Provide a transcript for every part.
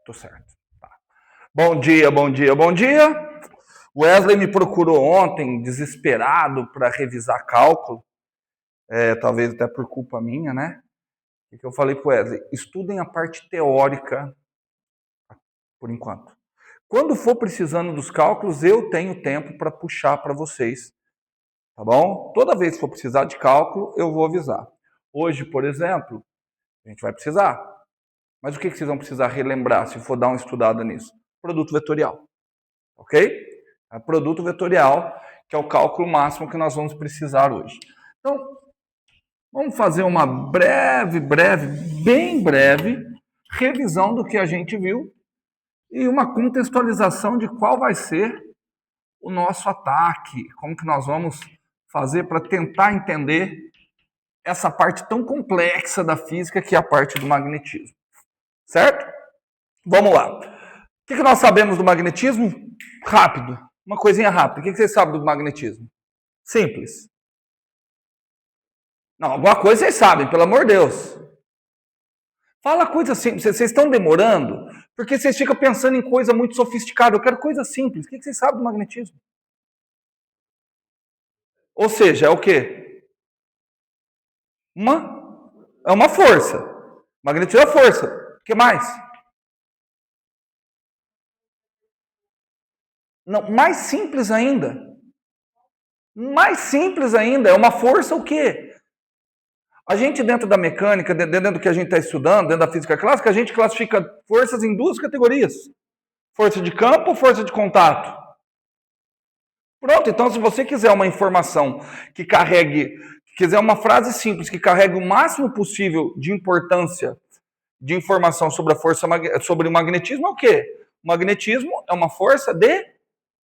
Tô certo. Tá. Bom dia, bom dia, bom dia. Wesley me procurou ontem, desesperado, para revisar cálculo. Talvez até por culpa minha, né? O que eu falei para o Wesley? Estudem a parte teórica, por enquanto. Quando for precisando dos cálculos, eu tenho tempo para puxar para vocês, tá bom? Toda vez que for precisar de cálculo, eu vou avisar. Hoje, por exemplo, a gente vai precisar. Mas o que vocês vão precisar relembrar se for dar uma estudada nisso? Produto vetorial, ok? É produto vetorial, que é o cálculo máximo que nós vamos precisar hoje. Então, vamos fazer uma bem breve, revisão do que a gente viu e uma contextualização de qual vai ser o nosso ataque, como que nós vamos fazer para tentar entender essa parte tão complexa da física que é a parte do magnetismo. Certo? Vamos lá. O que nós sabemos do magnetismo? Rápido. Uma coisinha rápida. O que vocês sabem do magnetismo? Simples. Não, alguma coisa vocês sabem, pelo amor de Deus. Fala coisa simples. Vocês estão demorando porque vocês ficam pensando em coisa muito sofisticada. Eu quero coisa simples. O que vocês sabem do magnetismo? Ou seja, é o quê? É uma força. Magnetismo é força. O que mais? Não, mais simples ainda. Mais simples ainda. É uma força o quê? A gente, dentro da mecânica, dentro do que a gente está estudando, dentro da física clássica, a gente classifica forças em duas categorias. Força de campo ou força de contato. Pronto, então se você quiser uma informação que carregue, quiser uma frase simples que carregue o máximo possível de importância de informação sobre a força, sobre o magnetismo, é o quê? O magnetismo é uma força de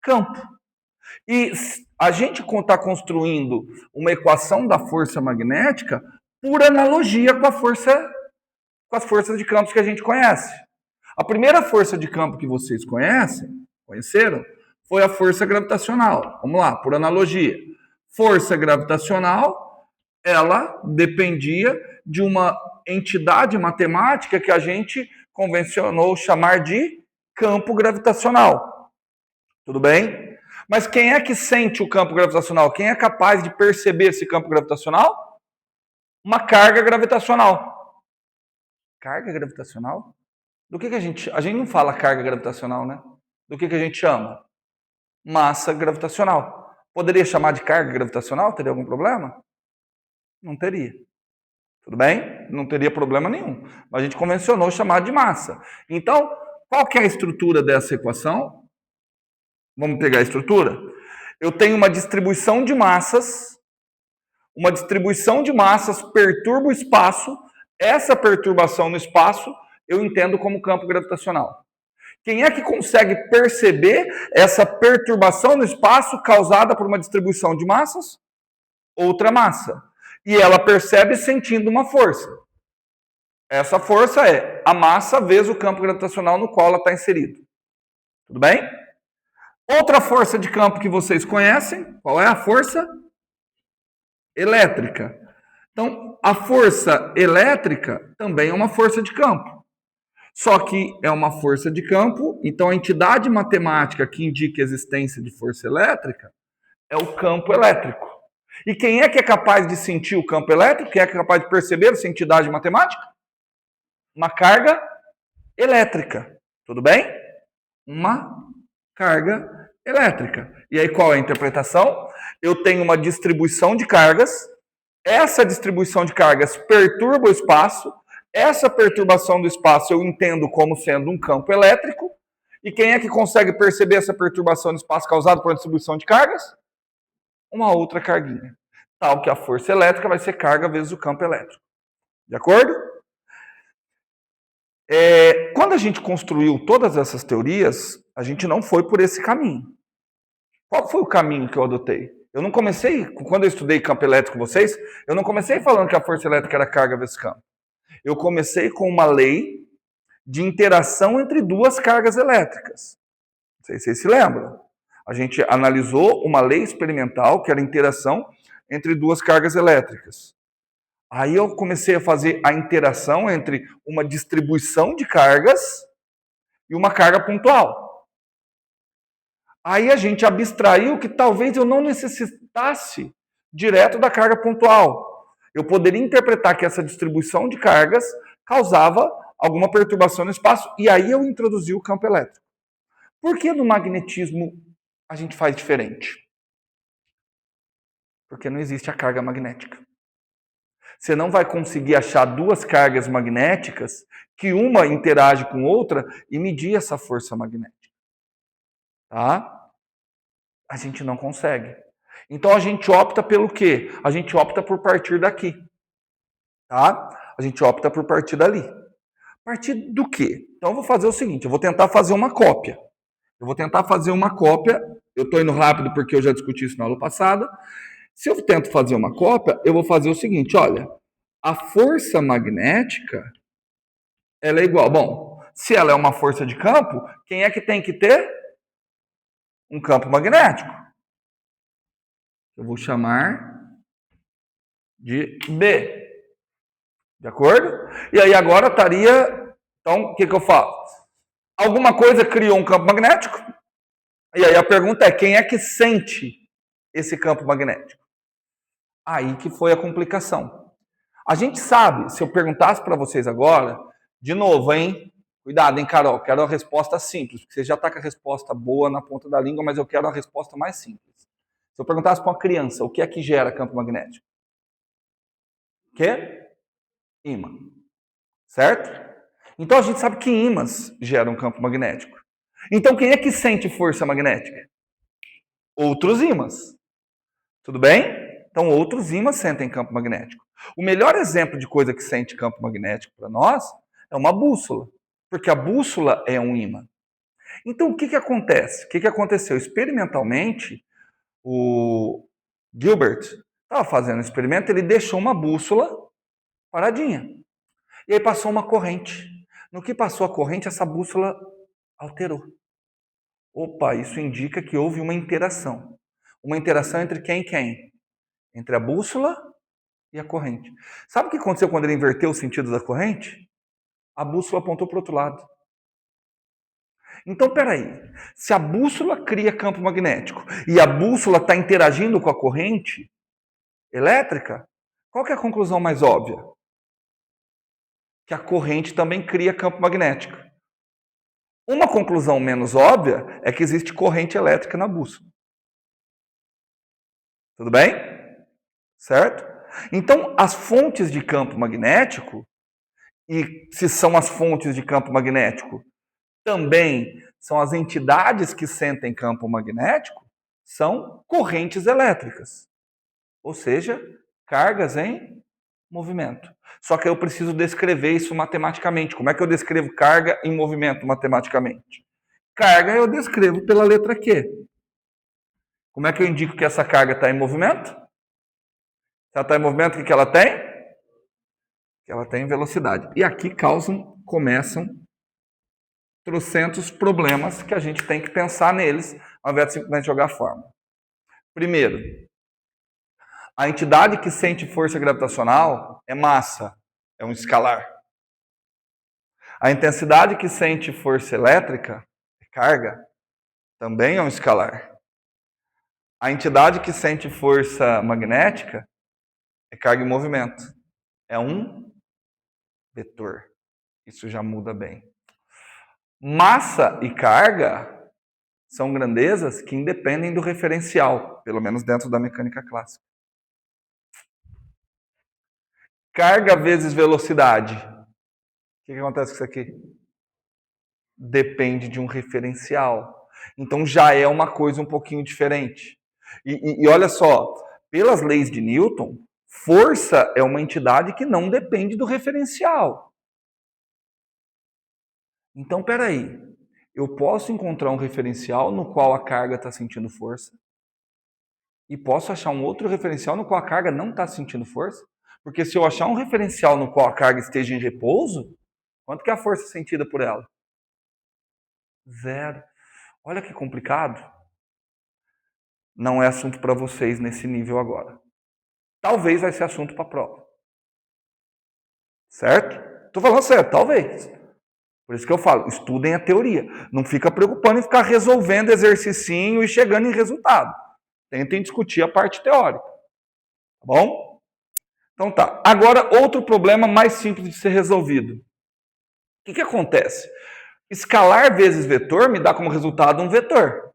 campo. E a gente está construindo uma equação da força magnética por analogia com as forças de campo que a gente conhece. A primeira força de campo que vocês conheceram, foi a força gravitacional. Vamos lá, por analogia. Força gravitacional, ela dependia de uma entidade matemática que a gente convencionou chamar de campo gravitacional. Tudo bem? Mas quem é que sente o campo gravitacional? Quem é capaz de perceber esse campo gravitacional? Uma carga gravitacional. Carga gravitacional? Do que a gente não fala carga gravitacional, né? Do que a gente chama? Massa gravitacional. Poderia chamar de carga gravitacional? Teria algum problema? Não teria. Tudo bem? Não teria problema nenhum. Mas a gente convencionou chamar de massa. Então, qual que é a estrutura dessa equação? Vamos pegar a estrutura? Eu tenho uma distribuição de massas. Uma distribuição de massas perturba o espaço. Essa perturbação no espaço eu entendo como campo gravitacional. Quem é que consegue perceber essa perturbação no espaço causada por uma distribuição de massas? Outra massa. E ela percebe sentindo uma força. Essa força é a massa vezes o campo gravitacional no qual ela está inserida. Tudo bem? Outra força de campo que vocês conhecem, qual é a força? Elétrica. Então, a força elétrica também é uma força de campo. Só que é uma força de campo, então a entidade matemática que indica a existência de força elétrica é o campo elétrico. E quem é que é capaz de sentir o campo elétrico? Quem é que é capaz de perceber essa entidade matemática? Uma carga elétrica. Tudo bem? Uma carga elétrica. E aí qual é a interpretação? Eu tenho uma distribuição de cargas. Essa distribuição de cargas perturba o espaço. Essa perturbação do espaço eu entendo como sendo um campo elétrico. E quem é que consegue perceber essa perturbação do espaço causada por uma distribuição de cargas? Uma outra carguinha. Tal que a força elétrica vai ser carga vezes o campo elétrico. De acordo? Quando a gente construiu todas essas teorias, a gente não foi por esse caminho. Qual foi o caminho que eu adotei? Eu não comecei, quando eu estudei campo elétrico com vocês, eu não comecei falando que a força elétrica era carga vezes campo. Eu comecei com uma lei de interação entre duas cargas elétricas. Não sei se vocês se lembram. A gente analisou uma lei experimental, que era a interação entre duas cargas elétricas. Aí eu comecei a fazer a interação entre uma distribuição de cargas e uma carga pontual. Aí a gente abstraiu que talvez eu não necessitasse direto da carga pontual. Eu poderia interpretar que essa distribuição de cargas causava alguma perturbação no espaço, e aí eu introduzi o campo elétrico. Por que no magnetismo a gente faz diferente? Porque não existe a carga magnética. Você não vai conseguir achar duas cargas magnéticas que uma interage com outra e medir essa força magnética. Tá? A gente não consegue. Então a gente opta pelo quê? A gente opta por partir daqui. Tá? A gente opta por partir dali. Partir do quê? Então eu vou fazer o seguinte, eu vou tentar fazer uma cópia. Eu estou indo rápido porque eu já discuti isso na aula passada. Se eu tento fazer uma cópia, eu vou fazer o seguinte, olha, a força magnética, ela é igual. Bom, se ela é uma força de campo, quem é que tem que ter? Um campo magnético. Eu vou chamar de B. De acordo? E aí agora estaria... Então, o que eu faço? Alguma coisa criou um campo magnético? E aí a pergunta é, quem é que sente esse campo magnético? Aí que foi a complicação. A gente sabe, se eu perguntasse para vocês agora, de novo, hein? Cuidado, hein, Carol? Quero a resposta simples, porque você já está com a resposta boa na ponta da língua, mas eu quero a resposta mais simples. Se eu perguntasse para uma criança, o que é que gera campo magnético? O quê? Ímã. Certo? Então a gente sabe que ímãs geram campo magnético. Então quem é que sente força magnética? Outros ímãs. Tudo bem? Então outros ímãs sentem campo magnético. O melhor exemplo de coisa que sente campo magnético para nós é uma bússola. Porque a bússola é um ímã. Então o que acontece? O que aconteceu? Experimentalmente, o Gilbert estava fazendo um experimento, ele deixou uma bússola paradinha. E aí passou uma corrente. No que passou a corrente, essa bússola alterou. Opa, isso indica que houve uma interação. Uma interação entre quem e quem? Entre a bússola e a corrente. Sabe o que aconteceu quando ele inverteu o sentido da corrente? A bússola apontou para o outro lado. Então, peraí. Se a bússola cria campo magnético e a bússola está interagindo com a corrente elétrica, qual que é a conclusão mais óbvia? Que a corrente também cria campo magnético. Uma conclusão menos óbvia é que existe corrente elétrica na bússola. Tudo bem? Certo? Então, as fontes de campo magnético, e se são as fontes de campo magnético, também são as entidades que sentem campo magnético, são correntes elétricas. Ou seja, cargas em movimento. Só que eu preciso descrever isso matematicamente. Como é que eu descrevo carga em movimento matematicamente? Carga eu descrevo pela letra Q. Como é que eu indico que essa carga está em movimento? Se ela está em movimento, o que ela tem? Ela tem velocidade. E aqui começam trocentos problemas que a gente tem que pensar neles, ao invés de simplesmente jogar a fórmula. Primeiro, a entidade que sente força gravitacional é massa, é um escalar. A intensidade que sente força elétrica, é carga, também é um escalar. A entidade que sente força magnética é carga em movimento. É um vetor. Isso já muda bem. Massa e carga são grandezas que independem do referencial, pelo menos dentro da mecânica clássica. Carga vezes velocidade. O que acontece com isso aqui? Depende de um referencial. Então já é uma coisa um pouquinho diferente. E olha só, pelas leis de Newton, força é uma entidade que não depende do referencial. Então, peraí, eu posso encontrar um referencial no qual a carga está sentindo força e posso achar um outro referencial no qual a carga não está sentindo força? Porque se eu achar um referencial no qual a carga esteja em repouso, quanto que é a força sentida por ela? 0. Olha que complicado. Não é assunto para vocês nesse nível agora. Talvez vai ser assunto para a prova. Certo? Estou falando certo, talvez. Por isso que eu falo, estudem a teoria. Não fica preocupando em ficar resolvendo exercicinho e chegando em resultado. Tentem discutir a parte teórica. Tá bom? Então tá. Agora, outro problema mais simples de ser resolvido. O que acontece? Escalar vezes vetor me dá como resultado um vetor.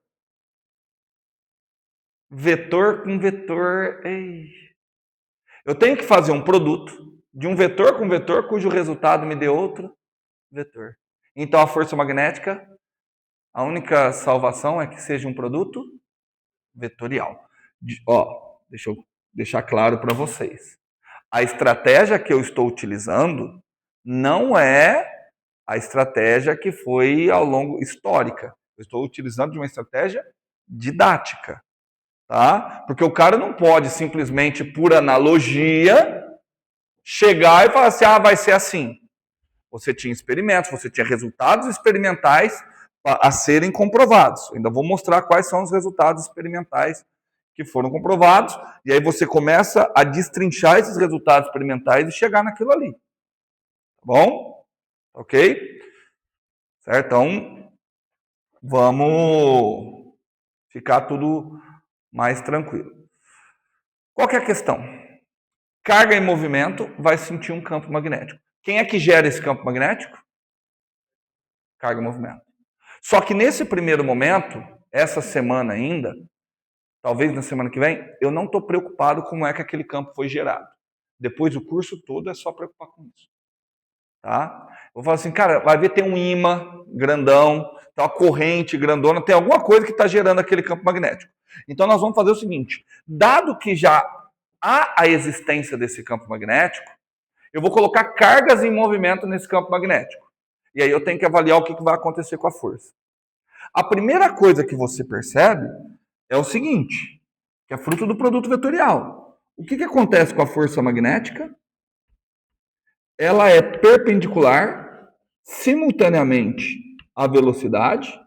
Vetor com vetor. Eu tenho que fazer um produto de um vetor com vetor cujo resultado me dê outro vetor. Então a força magnética, a única salvação é que seja um produto vetorial. Deixa eu deixar claro para vocês. A estratégia que eu estou utilizando não é a estratégia que foi ao longo histórica. Eu estou utilizando de uma estratégia didática, tá? Porque o cara não pode simplesmente por analogia chegar e falar assim: vai ser assim. Você tinha experimentos, você tinha resultados experimentais a serem comprovados. Eu ainda vou mostrar quais são os resultados experimentais que foram comprovados, e aí você começa a destrinchar esses resultados experimentais e chegar naquilo ali. Tá bom? Ok? Certo? Então, vamos ficar tudo mais tranquilo. Qual que é a questão? Carga em movimento vai sentir um campo magnético. Quem é que gera esse campo magnético? Carga em movimento. Só que nesse primeiro momento, essa semana ainda, talvez na semana que vem, eu não estou preocupado com como é que aquele campo foi gerado. Depois do curso todo é só preocupar com isso. Tá? Eu vou falar assim, cara, vai ver, tem um ímã grandão, tem uma corrente grandona, tem alguma coisa que está gerando aquele campo magnético. Então nós vamos fazer o seguinte, dado que já há a existência desse campo magnético, eu vou colocar cargas em movimento nesse campo magnético. E aí eu tenho que avaliar o que vai acontecer com a força. A primeira coisa que você percebe é o seguinte, que é fruto do produto vetorial. O que acontece com a força magnética? Ela é perpendicular simultaneamente à velocidade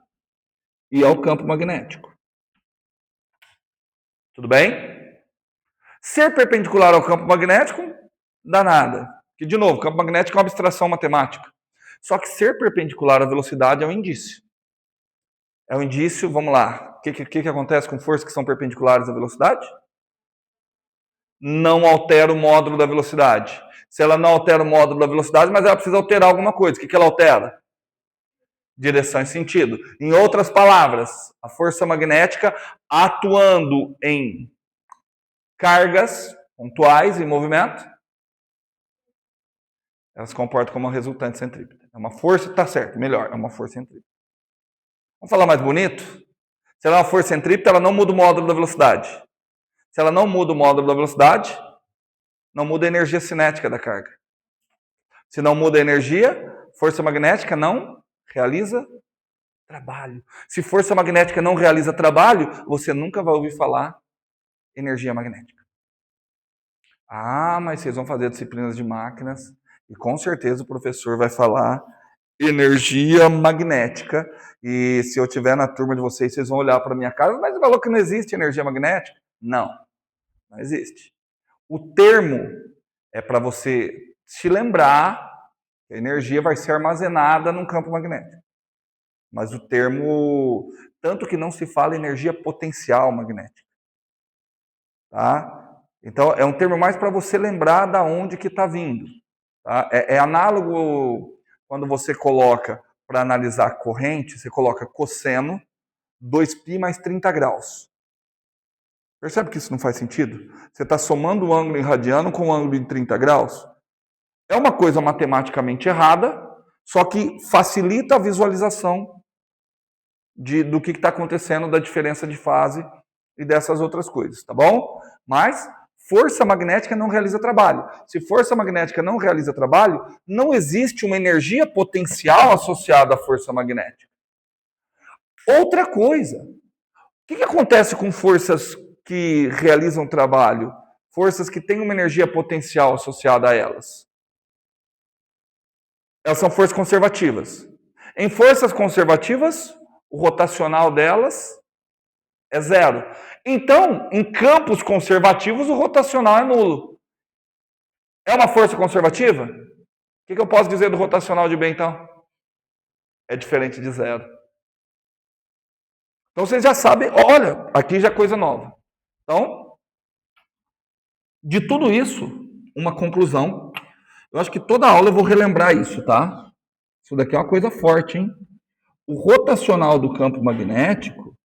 e ao campo magnético. Tudo bem? Ser perpendicular ao campo magnético, dá nada. Que, de novo, o campo magnético é uma abstração matemática. Só que ser perpendicular à velocidade é um indício. É um indício, vamos lá. O que acontece com forças que são perpendiculares à velocidade? Não altera o módulo da velocidade. Se ela não altera o módulo da velocidade, mas ela precisa alterar alguma coisa. O que ela altera? Direção e sentido. Em outras palavras, a força magnética atuando em cargas pontuais em movimento, ela se comporta como uma resultante centrípeta. É uma força, tá certo, melhor, é uma força centrípeta. Vamos falar mais bonito? Se ela é uma força centrípeta, ela não muda o módulo da velocidade. Se ela não muda o módulo da velocidade, não muda a energia cinética da carga. Se não muda a energia, força magnética não realiza trabalho. Se força magnética não realiza trabalho, você nunca vai ouvir falar energia magnética. Mas vocês vão fazer disciplinas de máquinas e com certeza o professor vai falar energia magnética. E se eu estiver na turma de vocês, vocês vão olhar para a minha cara, mas ele falou que não existe energia magnética? Não existe. O termo é para você se lembrar que a energia vai ser armazenada num campo magnético. Mas o termo, tanto que não se fala energia potencial magnética. Tá? Então, é um termo mais para você lembrar da onde que está vindo. Tá? É análogo quando você coloca, para analisar a corrente, você coloca cosseno 2π mais 30 graus. Percebe que isso não faz sentido? Você está somando o ângulo em radiano com o ângulo em 30 graus? É uma coisa matematicamente errada, só que facilita a visualização do que está acontecendo, da diferença de fase e dessas outras coisas, tá bom? Mas força magnética não realiza trabalho. Se força magnética não realiza trabalho, não existe uma energia potencial associada à força magnética. Outra coisa, o que acontece com forças que realizam trabalho? Forças que têm uma energia potencial associada a elas. Elas são forças conservativas. Em forças conservativas, o rotacional delas é zero. Então, em campos conservativos, o rotacional é nulo. É uma força conservativa? O que eu posso dizer do rotacional de B, então? é diferente de zero. Então vocês já sabem, olha, aqui já é coisa nova. Então, de tudo isso, uma conclusão. Eu acho que toda aula eu vou relembrar isso, tá? Isso daqui é uma coisa forte, hein? O rotacional do campo magnético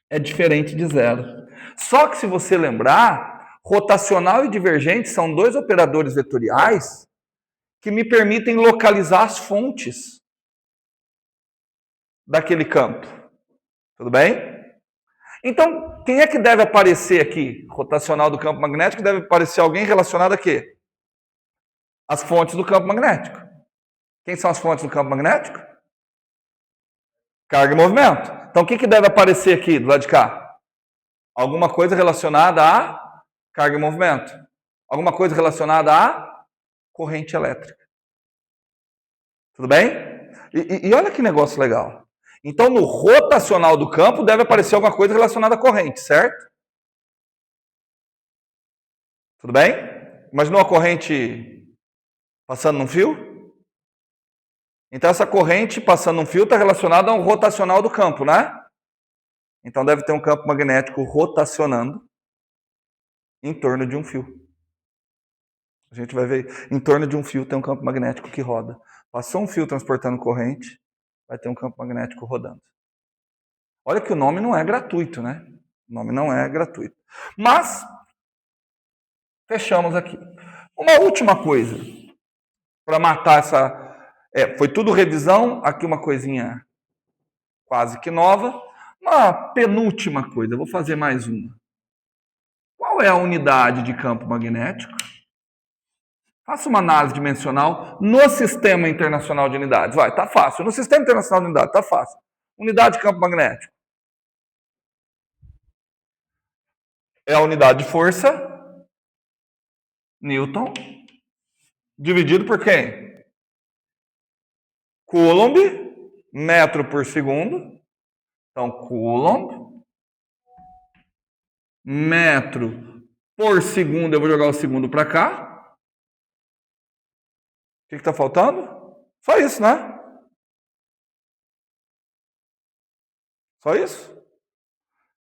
é diferente de zero. Só que se você lembrar, rotacional e divergente são dois operadores vetoriais que me permitem localizar as fontes daquele campo. Tudo bem? Então, quem é que deve aparecer aqui? Rotacional do campo magnético deve aparecer alguém relacionado a quê? As fontes do campo magnético. Quem são as fontes do campo magnético? Carga e movimento. Então, o que deve aparecer aqui do lado de cá? Alguma coisa relacionada a carga e movimento. Alguma coisa relacionada a corrente elétrica. Tudo bem? E olha que negócio legal. Então, no rotacional do campo deve aparecer alguma coisa relacionada à corrente, certo? Tudo bem? Imaginou a corrente passando num fio? Então, essa corrente passando num fio está relacionada ao rotacional do campo, né? Então, deve ter um campo magnético rotacionando em torno de um fio. A gente vai ver, em torno de um fio tem um campo magnético que roda. Passou um fio transportando corrente, vai ter um campo magnético rodando. Olha que o nome não é gratuito, né? O nome não é gratuito. Mas, fechamos aqui. Uma última coisa, para matar essa... foi tudo revisão, aqui uma coisinha quase que nova. Uma penúltima coisa, eu vou fazer mais uma. Qual é a unidade de campo magnético? Faça uma análise dimensional no Sistema Internacional de Unidades. Vai, tá fácil. No Sistema Internacional de Unidades, tá fácil. Unidade de campo magnético. É a unidade de força, Newton, dividido por quem? Coulomb, metro por segundo. Então, Coulomb, metro por segundo. Eu vou jogar o segundo para cá. O que está faltando? Só isso, né? Só isso.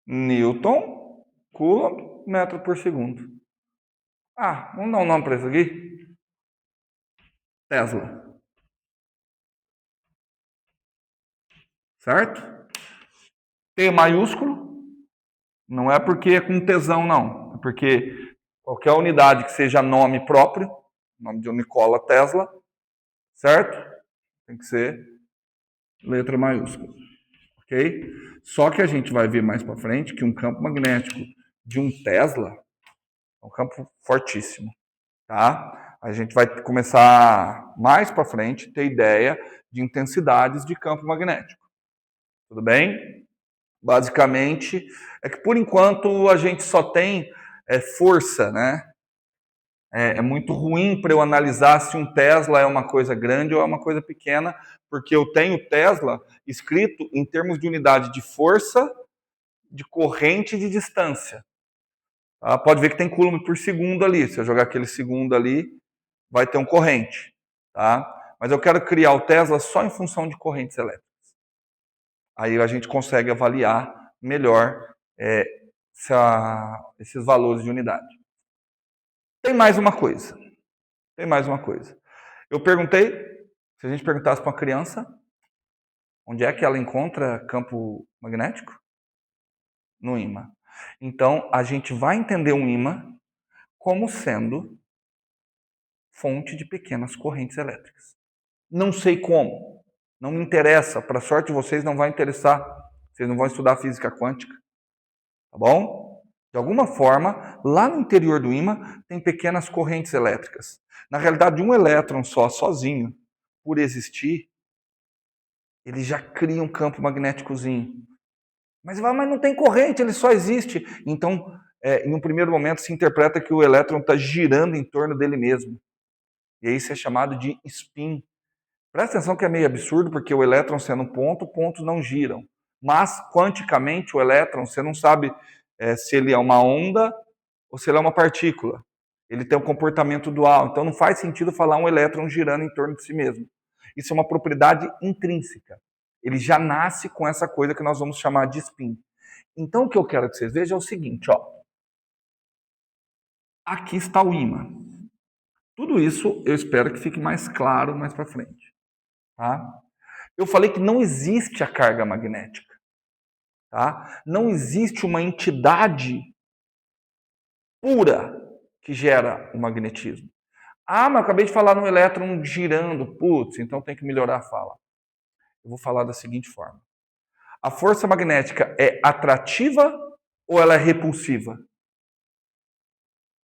Newton, Coulomb, metro por segundo. Ah, vamos dar um nome para isso aqui. Tesla. Certo? T maiúsculo. Não é porque é com tesão, não. É porque qualquer unidade que seja nome próprio, nome de Nikola Tesla, certo? Tem que ser letra maiúscula. Ok? Só que a gente vai ver mais para frente que um campo magnético de um Tesla é um campo fortíssimo. Tá? A gente vai começar mais para frente ter ideia de intensidades de campo magnético. Tudo bem? Basicamente, é que por enquanto a gente só tem força, né? É muito ruim para eu analisar se um Tesla é uma coisa grande ou é uma coisa pequena, porque eu tenho Tesla escrito em termos de unidade de força, de corrente e de distância. Tá? Pode ver que tem coulomb por segundo ali. Se eu jogar aquele segundo ali, vai ter um corrente. Tá? Mas eu quero criar o Tesla só em função de correntes elétricas. Aí a gente consegue avaliar melhor esses valores de unidade. Tem mais uma coisa. Eu perguntei, se a gente perguntasse para uma criança, onde é que ela encontra campo magnético? No ímã. Então, a gente vai entender um ímã como sendo fonte de pequenas correntes elétricas. Não sei como. Não me interessa. Para sorte de vocês, não vai interessar. Vocês não vão estudar física quântica. Tá bom? De alguma forma, lá no interior do ímã, tem pequenas correntes elétricas. Na realidade, um elétron só, sozinho, por existir, ele já cria um campo magnéticozinho. Mas não tem corrente, ele só existe. Então, em um primeiro momento, se interpreta que o elétron está girando em torno dele mesmo. E aí isso é chamado de spin. Presta atenção que é meio absurdo, porque o elétron sendo um ponto, pontos não giram. Mas, quanticamente, o elétron, você não sabe se ele é uma onda ou se ele é uma partícula. Ele tem um comportamento dual. Então, não faz sentido falar um elétron girando em torno de si mesmo. Isso é uma propriedade intrínseca. Ele já nasce com essa coisa que nós vamos chamar de spin. Então, o que eu quero que vocês vejam é o seguinte, ó. Aqui está o ímã. Tudo isso eu espero que fique mais claro mais para frente. Tá? Eu falei que não existe a carga magnética. Tá? Não existe uma entidade pura que gera o magnetismo. Ah, mas eu acabei de falar no elétron girando. Putz, então tem que melhorar a fala. Eu vou falar da seguinte forma. A força magnética é atrativa ou ela é repulsiva?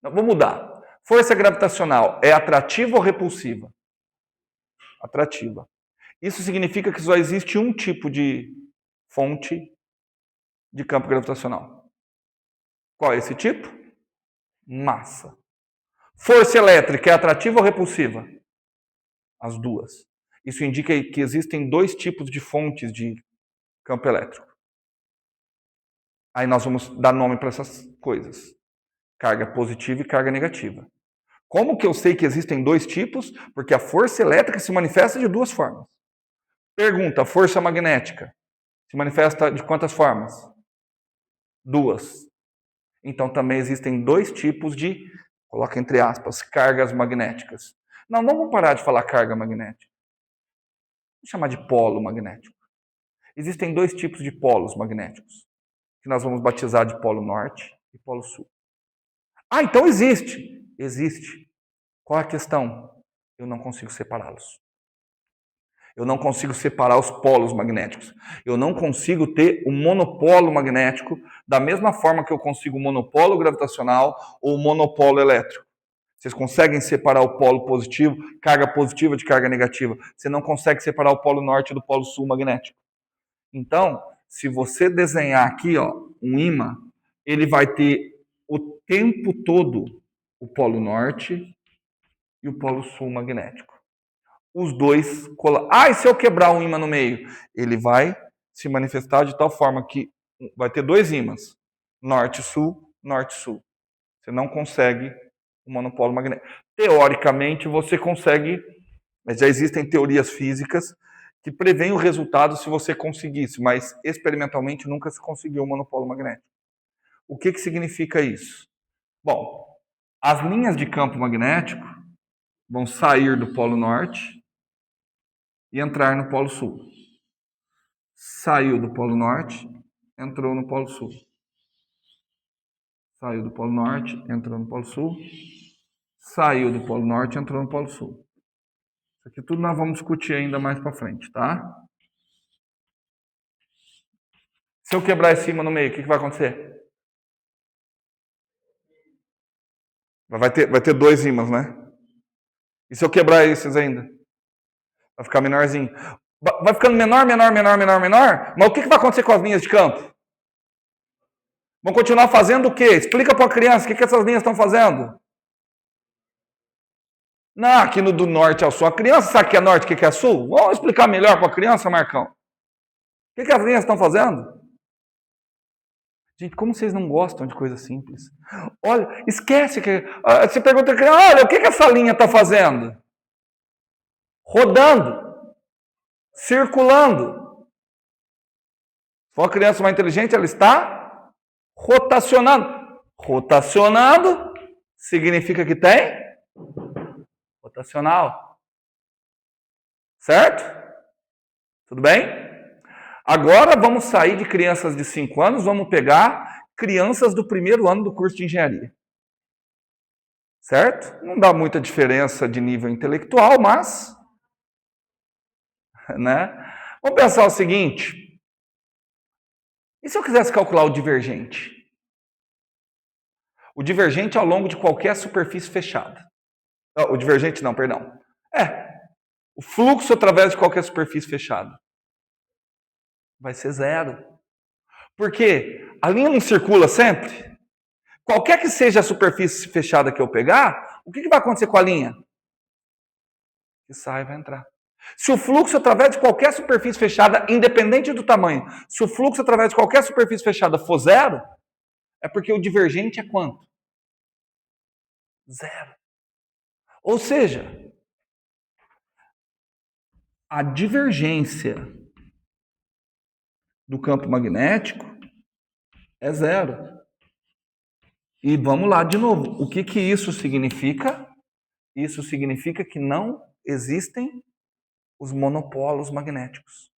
Não, vou mudar. Força gravitacional é atrativa ou repulsiva? Atrativa. Isso significa que só existe um tipo de fonte de campo gravitacional. Qual é esse tipo? Massa. Força elétrica é atrativa ou repulsiva? As duas. Isso indica que existem dois tipos de fontes de campo elétrico. Aí nós vamos dar nome para essas coisas. Carga positiva e carga negativa. Como que eu sei que existem dois tipos? Porque a força elétrica se manifesta de duas formas. Pergunta, força magnética se manifesta de quantas formas? Duas. Então também existem dois tipos de, coloca entre aspas, cargas magnéticas. Não vamos parar de falar carga magnética. Vamos chamar de polo magnético. Existem dois tipos de polos magnéticos, que nós vamos batizar de polo norte e polo sul. Ah, então existe. Existe. Qual é a questão? Eu não consigo separá-los. Eu não consigo separar os polos magnéticos. Eu não consigo ter o monopolo magnético da mesma forma que eu consigo o monopolo gravitacional ou o monopolo elétrico. Vocês conseguem separar o polo positivo, carga positiva de carga negativa. Você não consegue separar o polo norte do polo sul magnético. Então, se você desenhar aqui, ó, um ímã, ele vai ter o tempo todo o polo norte e o polo sul magnético. Os dois colam. Ah, e se eu quebrar um ímã no meio? Ele vai se manifestar de tal forma que vai ter dois ímãs, norte-sul, norte-sul. Você não consegue o monopolo magnético. Teoricamente, você consegue, mas já existem teorias físicas que prevêem o resultado se você conseguisse, mas experimentalmente nunca se conseguiu o monopolo magnético. O que significa isso? Bom, as linhas de campo magnético vão sair do polo norte e entrar no polo sul. Saiu do polo norte, entrou no polo sul. Saiu do polo norte, entrou no polo sul. Saiu do polo norte, entrou no polo sul. Isso aqui tudo nós vamos discutir ainda mais para frente, tá? Se eu quebrar esse ímã no meio, o que vai acontecer? Vai ter dois ímãs, né? E se eu quebrar esses ainda? Vai ficar menorzinho. Vai ficando menor, menor, menor, menor, menor. Mas o que vai acontecer com as linhas de campo? Vão continuar fazendo o quê? Explica para a criança o que essas linhas estão fazendo. Não, aqui no do norte ao sul. A criança sabe o que é norte e o que é sul? Vamos explicar melhor para a criança, Marcão. O que as linhas estão fazendo? Gente, como vocês não gostam de coisa simples? Olha, esquece que... Você pergunta a criança, olha, o que essa linha está fazendo? Rodando. Circulando. Se for uma criança mais inteligente, ela está rotacionando. Rotacionando significa que tem rotacional. Certo? Tudo bem? Agora vamos sair de crianças de 5 anos, vamos pegar crianças do primeiro ano do curso de engenharia. Certo? Não dá muita diferença de nível intelectual, mas... né? Vamos pensar o seguinte. E se eu quisesse calcular o divergente? O divergente ao longo de qualquer superfície fechada. O divergente não, perdão. O fluxo através de qualquer superfície fechada. Vai ser zero. Porque a linha não circula sempre. Qualquer que seja a superfície fechada que eu pegar, o que vai acontecer com a linha? Que sai e vai entrar. Se o fluxo através de qualquer superfície fechada, independente do tamanho, se o fluxo através de qualquer superfície fechada for zero, é porque o divergente é quanto? Zero. Ou seja, a divergência do campo magnético é zero. E vamos lá de novo. O que isso significa? Isso significa que não existem os monopolos magnéticos.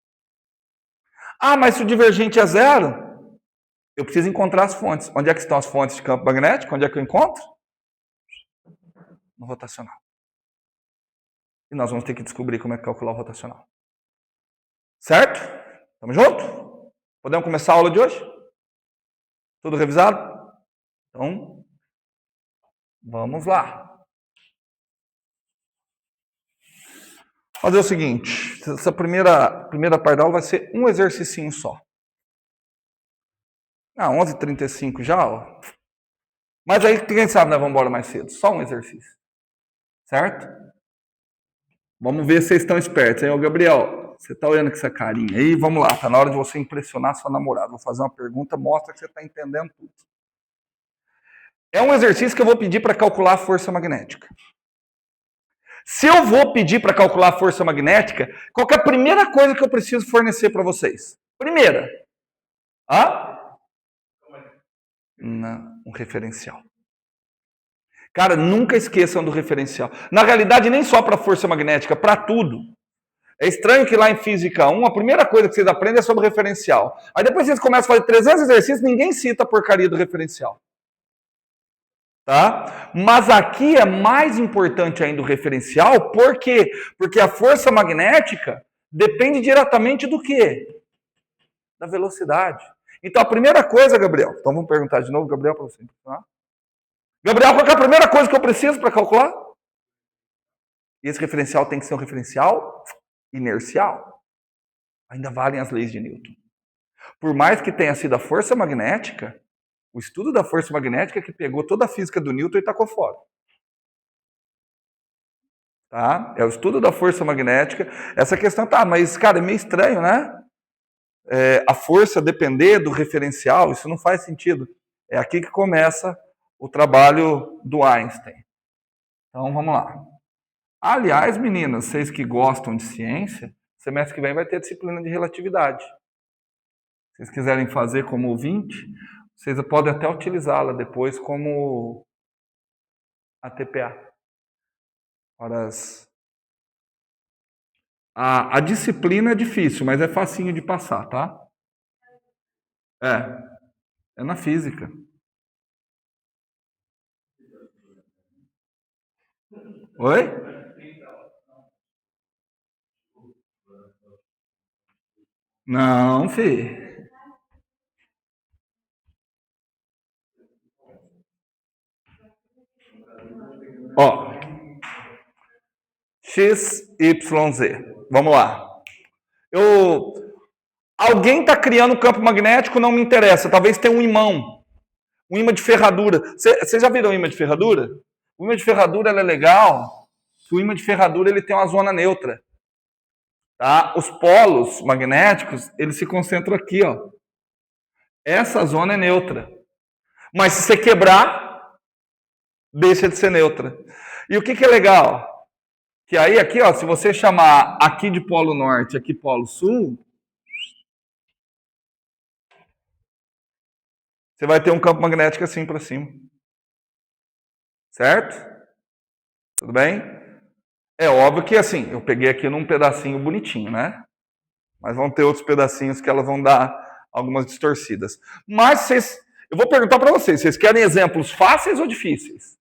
Ah, mas se o divergente é zero, eu preciso encontrar as fontes. Onde é que estão as fontes de campo magnético? Onde é que eu encontro? No rotacional. E nós vamos ter que descobrir como é que calcular o rotacional. Certo? Tamo junto? Podemos começar a aula de hoje? Tudo revisado? Então, vamos lá. Fazer o seguinte, essa primeira parte da aula vai ser um exercício só. 11h35 já, ó. Mas aí, quem sabe nós vamos embora mais cedo. Só um exercício. Certo? Vamos ver se vocês estão espertos, hein? Ô, Gabriel, você tá olhando com essa carinha aí? Vamos lá, tá na hora de você impressionar sua namorada. Vou fazer uma pergunta, mostra que você está entendendo tudo. É um exercício que eu vou pedir para calcular a força magnética. Se eu vou pedir para calcular a força magnética, qual que é a primeira coisa que eu preciso fornecer para vocês? Primeira. Um referencial. Cara, nunca esqueçam do referencial. Na realidade, nem só para força magnética, para tudo. É estranho que lá em Física 1, a primeira coisa que vocês aprendem é sobre referencial. Aí depois vocês começam a fazer 300 exercícios, ninguém cita a porcaria do referencial. Tá? Mas aqui é mais importante ainda o referencial, por quê? Porque a força magnética depende diretamente do quê? Da velocidade. Então a primeira coisa, Gabriel, então vamos perguntar de novo, Gabriel, para você. Tá? Gabriel, qual é a primeira coisa que eu preciso para calcular? E esse referencial tem que ser um referencial inercial. Ainda valem as leis de Newton. Por mais que tenha sido a força magnética, o estudo da força magnética que pegou toda a física do Newton e tacou fora. Tá? É o estudo da força magnética. Essa questão, mas cara, é meio estranho, né? A força depender do referencial, isso não faz sentido. É aqui que começa o trabalho do Einstein. Então, vamos lá. Aliás, meninas, vocês que gostam de ciência, semestre que vem vai ter disciplina de relatividade. Se vocês quiserem fazer como ouvinte, vocês podem até utilizá-la depois como ATPA. A disciplina é difícil, mas é facinho de passar, tá? É na física. Oi? Não, filho. Ó, X, Y, Z. Vamos lá. Alguém está criando um campo magnético, não me interessa. Talvez tenha um imã de ferradura. Você já viram imã de ferradura? O imã de ferradura é legal. O imã de ferradura ele tem uma zona neutra. Tá? Os polos magnéticos eles se concentram aqui, ó. Essa zona é neutra. Mas se você quebrar, deixa de ser neutra. E o que é legal? Que aí aqui, ó, se você chamar aqui de polo norte, aqui polo sul, você vai ter um campo magnético assim para cima. Certo? Tudo bem? É óbvio que assim, eu peguei aqui num pedacinho bonitinho, né? Mas vão ter outros pedacinhos que elas vão dar algumas distorcidas. Mas eu vou perguntar para vocês querem exemplos fáceis ou difíceis?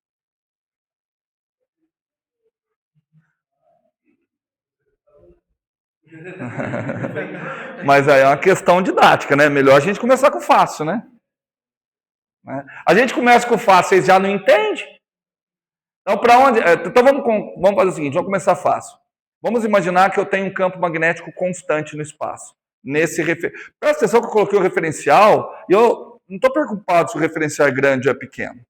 Mas aí é uma questão didática, né? Melhor a gente começar com fácil, né? A gente começa com fácil, vocês já não entendem? Então, para onde? Então, vamos fazer o seguinte, vamos começar fácil. Vamos imaginar que eu tenho um campo magnético constante no espaço. Presta atenção que eu coloquei o referencial e eu não estou preocupado se o referencial é grande ou é pequeno.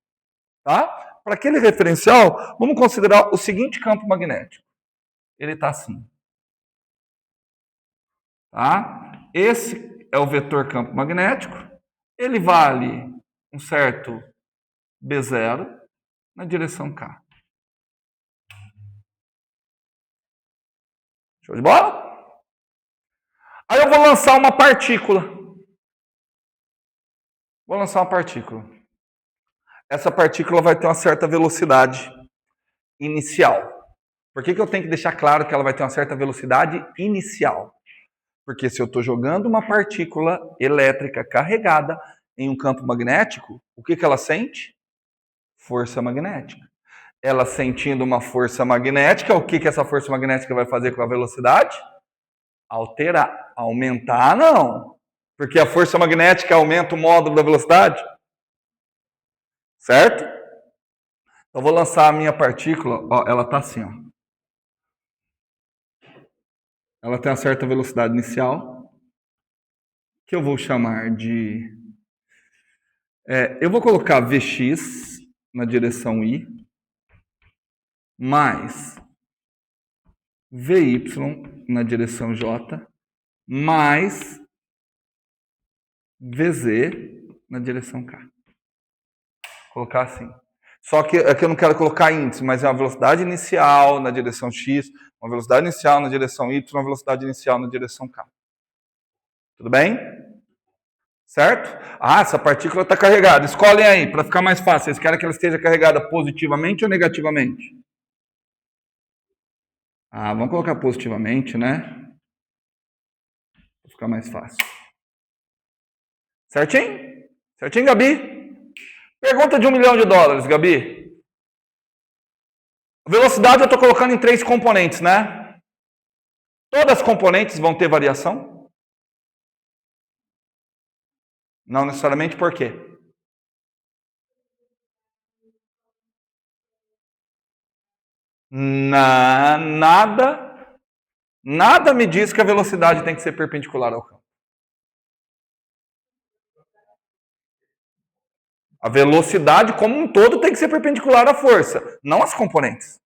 Tá? Para aquele referencial, vamos considerar o seguinte campo magnético. Ele está assim. Tá? Esse é o vetor campo magnético. Ele vale um certo B0 na direção K. Show de bola? Aí eu vou lançar uma partícula. Vou lançar uma partícula. Essa partícula vai ter uma certa velocidade inicial. Por que eu tenho que deixar claro que ela vai ter uma certa velocidade inicial? Porque se eu estou jogando uma partícula elétrica carregada em um campo magnético, o que ela sente? Força magnética. Ela sentindo uma força magnética, o que essa força magnética vai fazer com a velocidade? Alterar. Aumentar, não. Porque a força magnética aumenta o módulo da velocidade. Certo? Eu vou lançar a minha partícula, ó, ela está assim, ó. Ela tem uma certa velocidade inicial, que eu vou chamar de... eu vou colocar Vx na direção y, mais Vy na direção j, mais Vz na direção k. Vou colocar assim. Só que aqui eu não quero colocar índice, mas é uma velocidade inicial na direção x, uma velocidade inicial na direção y, uma velocidade inicial na direção k. Tudo bem? Certo? Ah, essa partícula está carregada. Escolhem aí, para ficar mais fácil. Vocês querem que ela esteja carregada positivamente ou negativamente? Ah, vamos colocar positivamente, né? Para ficar mais fácil. Certinho? Certinho, Gabi? Pergunta de $1 milhão, Gabi. Velocidade eu estou colocando em 3 componentes, né? Todas as componentes vão ter variação? Não necessariamente, por quê? Nada me diz que a velocidade tem que ser perpendicular ao campo. A velocidade como um todo tem que ser perpendicular à força, não às componentes.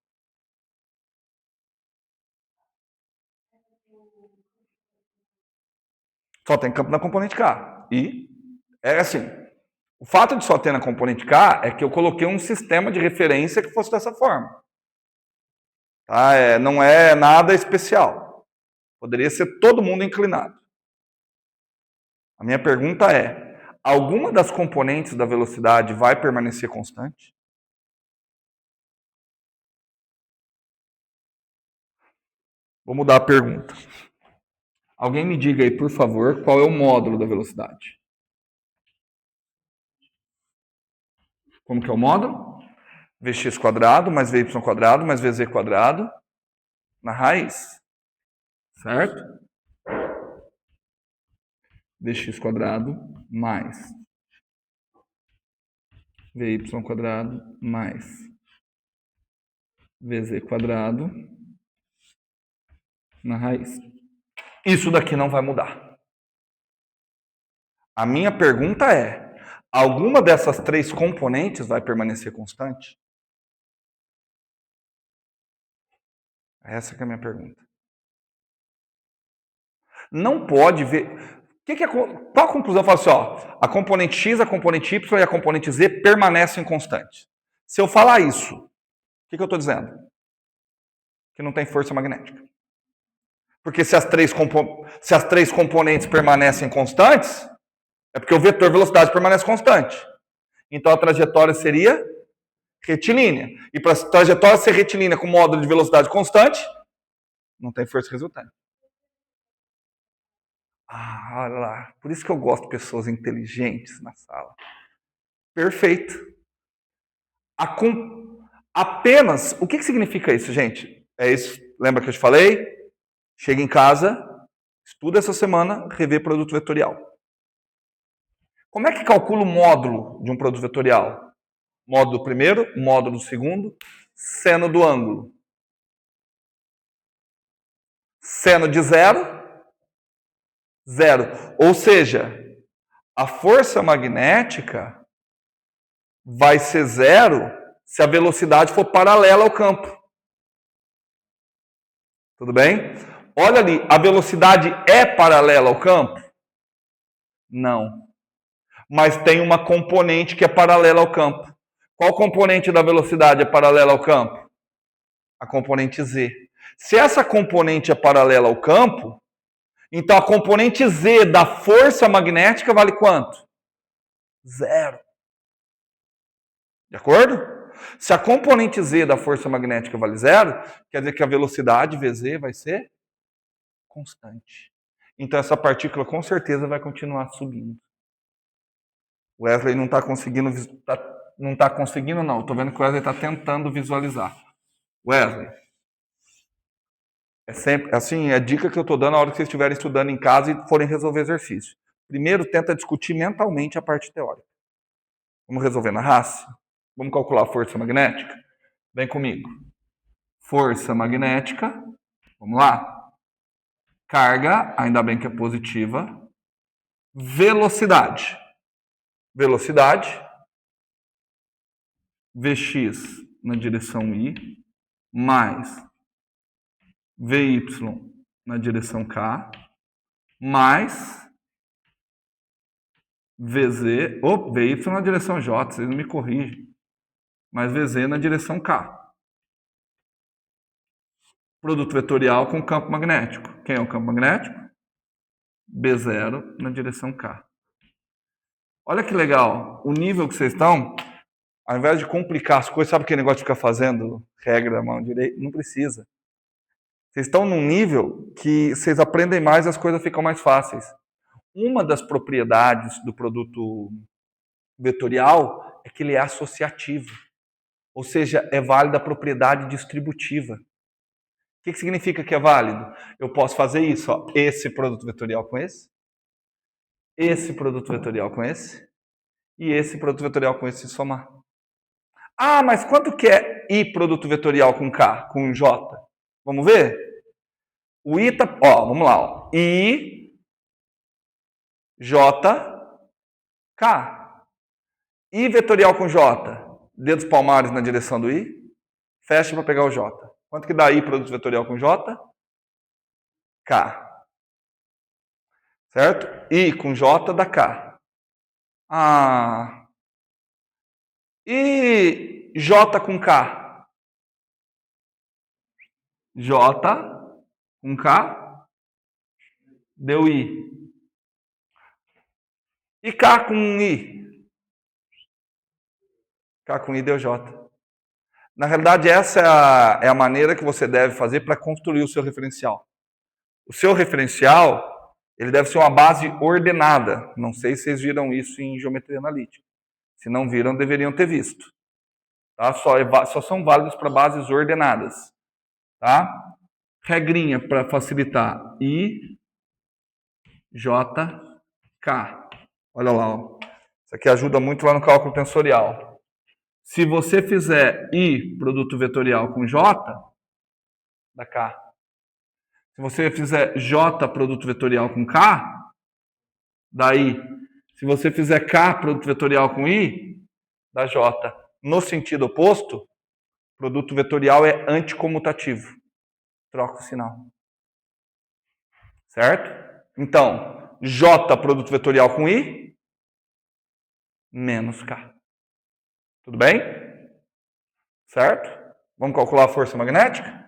Só tem campo na componente K. E é assim, o fato de só ter na componente K é que eu coloquei um sistema de referência que fosse dessa forma. Tá? Não é nada especial. Poderia ser todo mundo inclinado. A minha pergunta é, alguma das componentes da velocidade vai permanecer constante? Vou mudar a pergunta. Alguém me diga aí, por favor, qual é o módulo da velocidade? Como que é o módulo? Vx quadrado mais Vy quadrado mais Vz quadrado na raiz. Certo? Vx quadrado mais Vy quadrado mais Vz quadrado na raiz. Isso daqui não vai mudar. A minha pergunta é, alguma dessas 3 componentes vai permanecer constante? Essa que é a minha pergunta. Não pode ver... Qual a conclusão? Eu falo assim, ó, a componente x, a componente y e a componente z permanecem constantes. Se eu falar isso, o que eu estou dizendo? Que não tem força magnética. Porque se as três componentes permanecem constantes, é porque o vetor velocidade permanece constante. Então a trajetória seria retilínea. E para a trajetória ser retilínea com módulo de velocidade constante, não tem força resultante. Ah, olha lá. Por isso que eu gosto de pessoas inteligentes na sala. Perfeito. Apenas. O que significa isso, gente? É isso. Lembra que eu te falei? Chega em casa, estuda essa semana, revê produto vetorial. Como é que calcula o módulo de um produto vetorial? Módulo do primeiro, módulo do segundo, seno do ângulo. Seno de zero, zero. Ou seja, a força magnética vai ser zero se a velocidade for paralela ao campo. Tudo bem? Olha ali, a velocidade é paralela ao campo? Não. Mas tem uma componente que é paralela ao campo. Qual componente da velocidade é paralela ao campo? A componente z. Se essa componente é paralela ao campo, Então, a componente Z da força magnética vale quanto? 0. De acordo? Se a componente Z da força magnética vale 0, quer dizer que a velocidade VZ vai ser constante. Então, essa partícula com certeza vai continuar subindo. O Wesley não está conseguindo... não está conseguindo, não. Estou vendo que o Wesley está tentando visualizar. Wesley, é sempre assim, é a dica que eu estou dando na hora que vocês estiverem estudando em casa e forem resolver exercício. Primeiro, tenta discutir mentalmente a parte teórica. Vamos resolver na raça? Vamos calcular a força magnética? Vem comigo. Força magnética, vamos lá. Carga, ainda bem que é positiva. Velocidade. Velocidade. Vx na direção I, mais Vy na direção K, mais Vz, Vy na direção J, vocês não me corrigem, mais Vz na direção K. Produto vetorial com campo magnético. Quem é o campo magnético? B0 na direção K. Olha que legal, o nível que vocês estão, ao invés de complicar as coisas, sabe aquele negócio de ficar fazendo regra da mão direita? Não precisa. Vocês estão num nível que vocês aprendem mais e as coisas ficam mais fáceis. Uma das propriedades do produto vetorial é que ele é associativo. Ou seja, é válida a propriedade distributiva. O que significa que é válido? Eu posso fazer isso, ó, esse produto vetorial com esse produto vetorial com esse, e esse produto vetorial com esse somar. Ah, mas quanto que é I produto vetorial com K, com J? Vamos ver? O I tá, ó, vamos lá, ó. I, J, K. I vetorial com J, dedos palmares na direção do I, fecha para pegar o J. Quanto que dá I produto vetorial com J? K. Certo? I com J dá K. Ah. E J com K? J com K deu I. E K com I? K com I deu J. Na realidade, essa é a maneira que você deve fazer para construir o seu referencial. O seu referencial, ele deve ser uma base ordenada. Não sei se vocês viram isso em geometria analítica. Se não viram, deveriam ter visto. Tá? Só são válidos para bases ordenadas. Tá? Regrinha para facilitar. I, J, K. Olha lá. Ó. Isso aqui ajuda muito lá no cálculo tensorial. Se você fizer I produto vetorial com J, dá K. Se você fizer J produto vetorial com K, dá I. Se você fizer K produto vetorial com I, dá J. No sentido oposto, produto vetorial é anticomutativo. Troca o sinal. Certo? Então, J produto vetorial com I, menos K. Tudo bem? Certo? Vamos calcular a força magnética?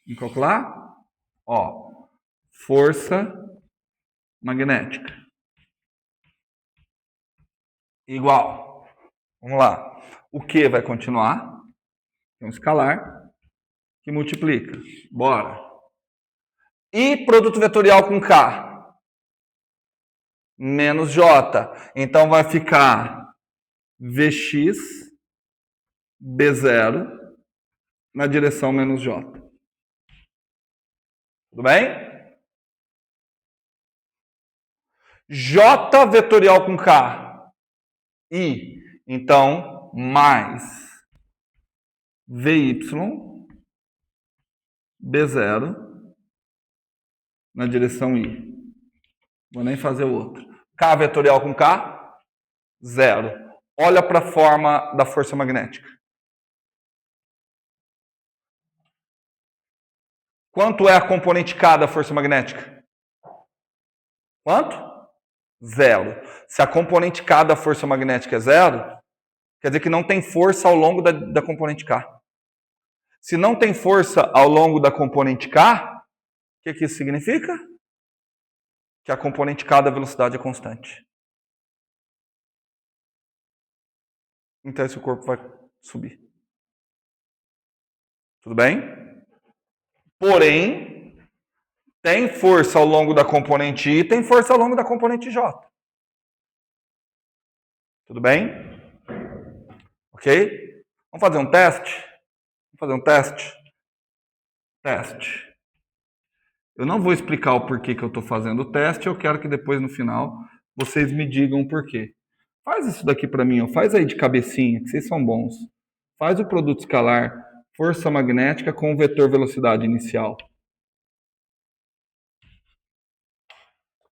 Vamos calcular? Ó, força magnética. Igual. Vamos lá. O Q vai continuar. Tem um escalar que multiplica. Bora. E produto vetorial com K? Menos J. Então vai ficar Vx B0 na direção menos J. Tudo bem? J vetorial com K. I. Então, mais Vy B0 na direção I. Vou nem fazer o outro. K vetorial com K, 0. Olha para a forma da força magnética. Quanto é a componente K da força magnética? Quanto? 0. Se a componente K da força magnética é 0, quer dizer que não tem força ao longo da componente K. Se não tem força ao longo da componente K, que isso significa? Que a componente K da velocidade é constante. Então esse corpo vai subir. Tudo bem? Porém, tem força ao longo da componente I, tem força ao longo da componente J. Tudo bem? Ok? Vamos fazer um teste? Vamos fazer um teste? Teste. Eu não vou explicar o porquê que eu estou fazendo o teste, eu quero que depois, no final, vocês me digam o porquê. Faz isso daqui para mim, ó. Faz aí de cabecinha, que vocês são bons. Faz o produto escalar, força magnética com o vetor velocidade inicial.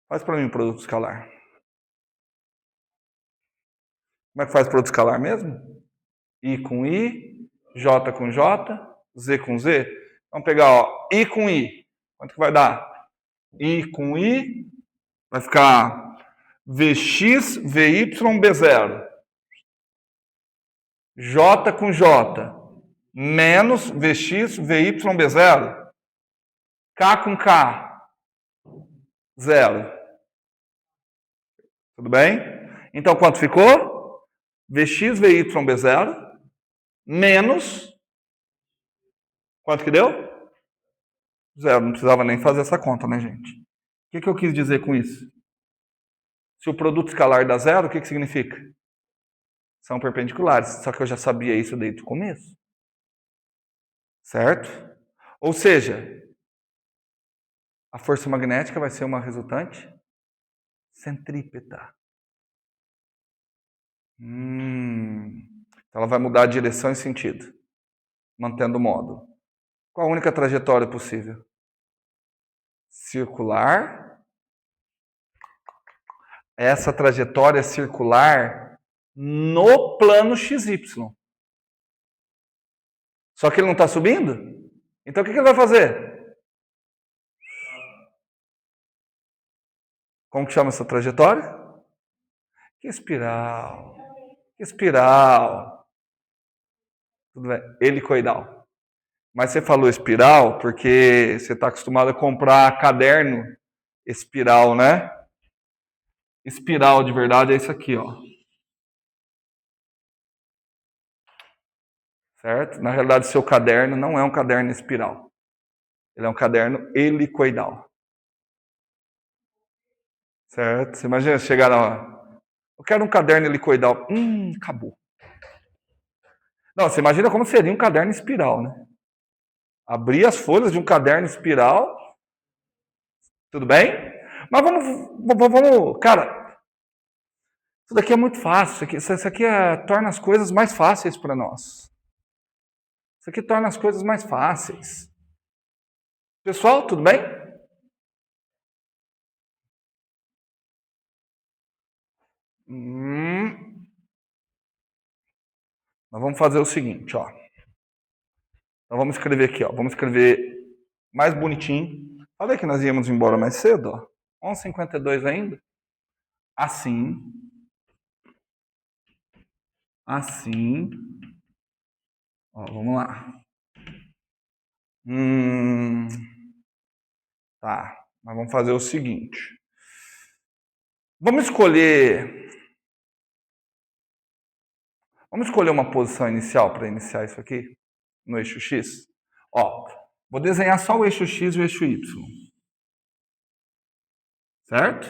Faz para mim o produto escalar. Como é que faz o produto escalar mesmo? I com I, J com J, Z com Z. Vamos pegar, ó, I com I. Quanto que vai dar? I com I vai ficar Vx, Vy, B0. J com J menos Vx, Vy, B0. K com K, 0. Tudo bem? Então, quanto ficou? Vx, Vy, B0 menos... Quanto que deu? 0. Não precisava nem fazer essa conta, né, gente? O que eu quis dizer com isso? Se o produto escalar dá 0, o que significa? São perpendiculares. Só que eu já sabia isso desde o começo. Certo? Ou seja, a força magnética vai ser uma resultante centrípeta. Ela vai mudar a direção e sentido, mantendo o módulo. Qual a única trajetória possível? Circular. Essa trajetória é circular no plano XY. Só que ele não está subindo? Então o que ele vai fazer? Como que chama essa trajetória? Que espiral. Que espiral. Tudo bem. Helicoidal. Mas você falou espiral porque você está acostumado a comprar caderno espiral, né? Espiral de verdade é isso aqui, ó. Certo? Na realidade, seu caderno não é um caderno espiral. Ele é um caderno helicoidal. Certo? Você imagina chegar lá, eu quero um caderno helicoidal. Acabou. Não, você imagina como seria um caderno espiral, né? Abrir as folhas de um caderno espiral. Tudo bem? Mas vamos, cara, isso daqui é muito fácil. Isso aqui torna as coisas mais fáceis para nós. Isso aqui torna as coisas mais fáceis. Pessoal, tudo bem? Nós vamos fazer o seguinte, ó. Então vamos escrever aqui, ó. Vamos escrever mais bonitinho. Olha que nós íamos embora mais cedo, ó. 11h52 ainda. Assim. Assim. Ó, vamos lá. Tá. Mas vamos fazer o seguinte. Vamos escolher uma posição inicial para iniciar isso aqui, no eixo X. Ó, vou desenhar só o eixo X e o eixo Y. Certo?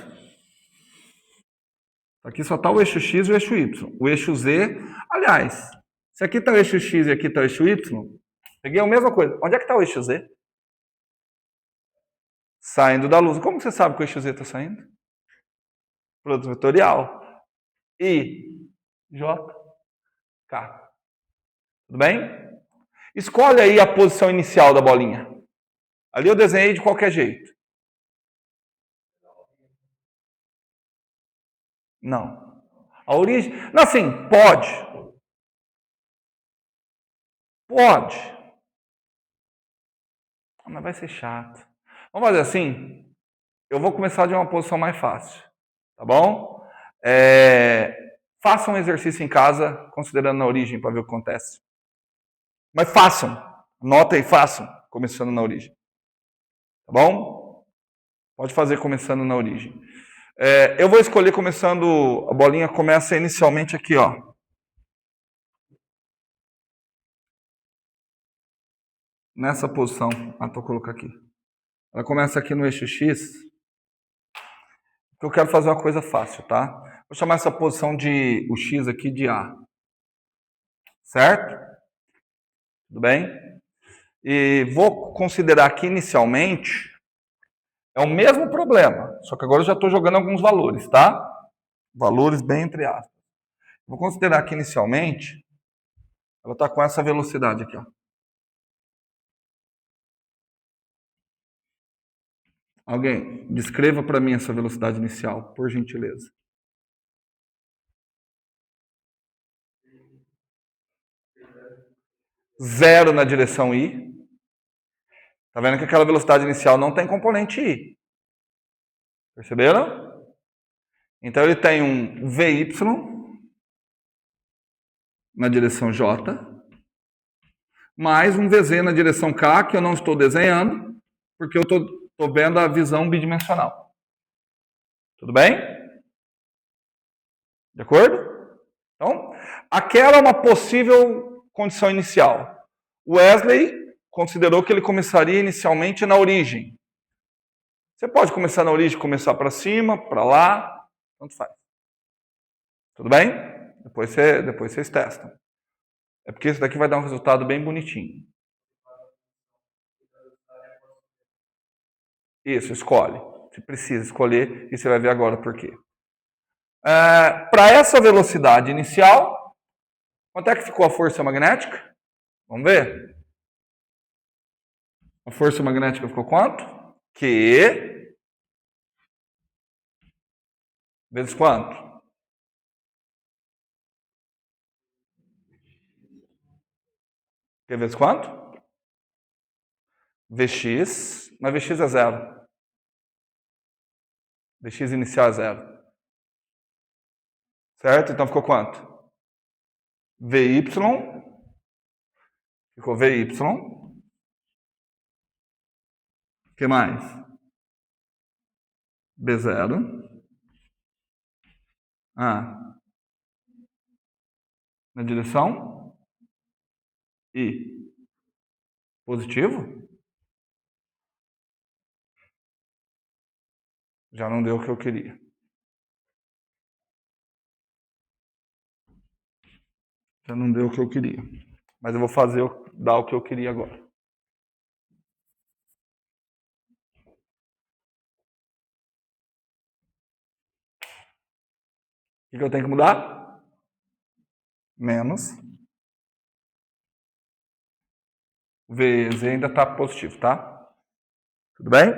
Aqui só está o eixo X e o eixo Y. O eixo Z, aliás, se aqui está o eixo X e aqui está o eixo Y, peguei a mesma coisa. Onde é que está o eixo Z? Saindo da luz. Como você sabe que o eixo Z está saindo? Produto vetorial. I, J, K. Tudo bem? Escolhe aí a posição inicial da bolinha. Ali eu desenhei de qualquer jeito. Não. A origem... Não, assim, pode. Pode. Mas vai ser chato. Vamos fazer assim? Eu vou começar de uma posição mais fácil. Tá bom? Façam um exercício em casa, considerando a origem, para ver o que acontece. Mas façam. Anotem e façam, começando na origem. Tá bom? Pode fazer começando na origem. Eu vou escolher começando, a bolinha começa inicialmente aqui, ó. Nessa posição. Vou colocar aqui. Ela começa aqui no eixo X. Porque eu quero fazer uma coisa fácil, tá? Vou chamar essa posição de o X aqui de A. Certo? Tudo bem? E vou considerar que inicialmente é o mesmo problema, só que agora eu já estou jogando alguns valores, tá? Valores bem entre aspas. Vou considerar que inicialmente ela está com essa velocidade aqui, ó. Alguém, descreva para mim essa velocidade inicial, por gentileza. Zero na direção I. Tá vendo que aquela velocidade inicial não tem componente I. Perceberam? Então ele tem um VY na direção J, mais um VZ na direção K, que eu não estou desenhando, porque eu estou vendo a visão bidimensional. Tudo bem? De acordo? Então, aquela é uma possível condição inicial. Wesley considerou que ele começaria inicialmente na origem. Você pode começar na origem, começar para cima, para lá, tanto faz. Tudo bem? Depois vocês testam. É porque isso daqui vai dar um resultado bem bonitinho. Isso, escolhe. Você precisa escolher e você vai ver agora por quê. Para essa velocidade inicial, quanto é que ficou a força magnética? Vamos ver. A força magnética ficou quanto? Q vezes quanto? Q vezes quanto? Vx, mas Vx é zero. Vx inicial é zero. Certo? Então ficou quanto? Vy, ficou Vy. O que mais? B0. Na direção I. Positivo? Já não deu o que eu queria. Já não deu o que eu queria. Mas eu vou dar o que eu queria agora. O que eu tenho que mudar? Menos. O VZ ainda está positivo, tá? Tudo bem?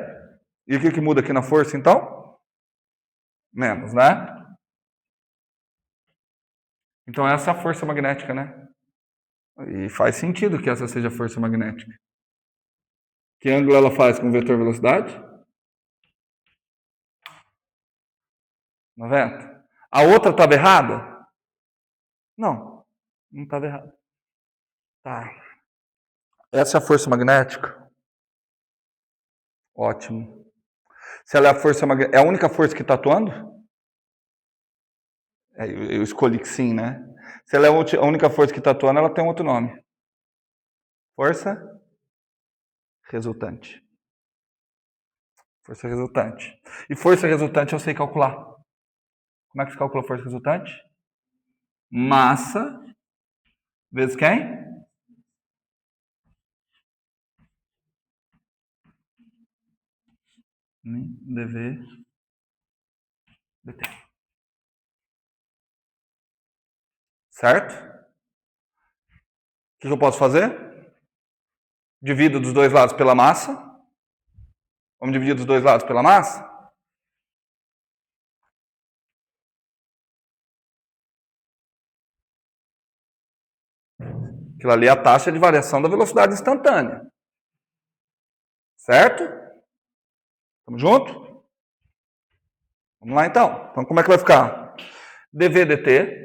E o que muda aqui na força, então? Menos, né? Então essa é a força magnética, né? E faz sentido que essa seja a força magnética. Que ângulo ela faz com o vetor velocidade? 90. A outra estava errada? Não, não estava errada. Tá. Essa é a força magnética? Ótimo. Se ela é a força magnética, é a única força que está atuando? Eu escolhi que sim, né? Se ela é a única força que está atuando, ela tem um outro nome. Força resultante. Força resultante. E força resultante eu sei calcular. Como é que se calcula a força resultante? Massa vezes quem? dV dt. Certo? O que eu posso fazer? Divido dos dois lados pela massa. Vamos dividir dos dois lados pela massa? Aquilo ali é a taxa de variação da velocidade instantânea. Certo? Estamos juntos? Vamos lá então. Então como é que vai ficar? dV dt.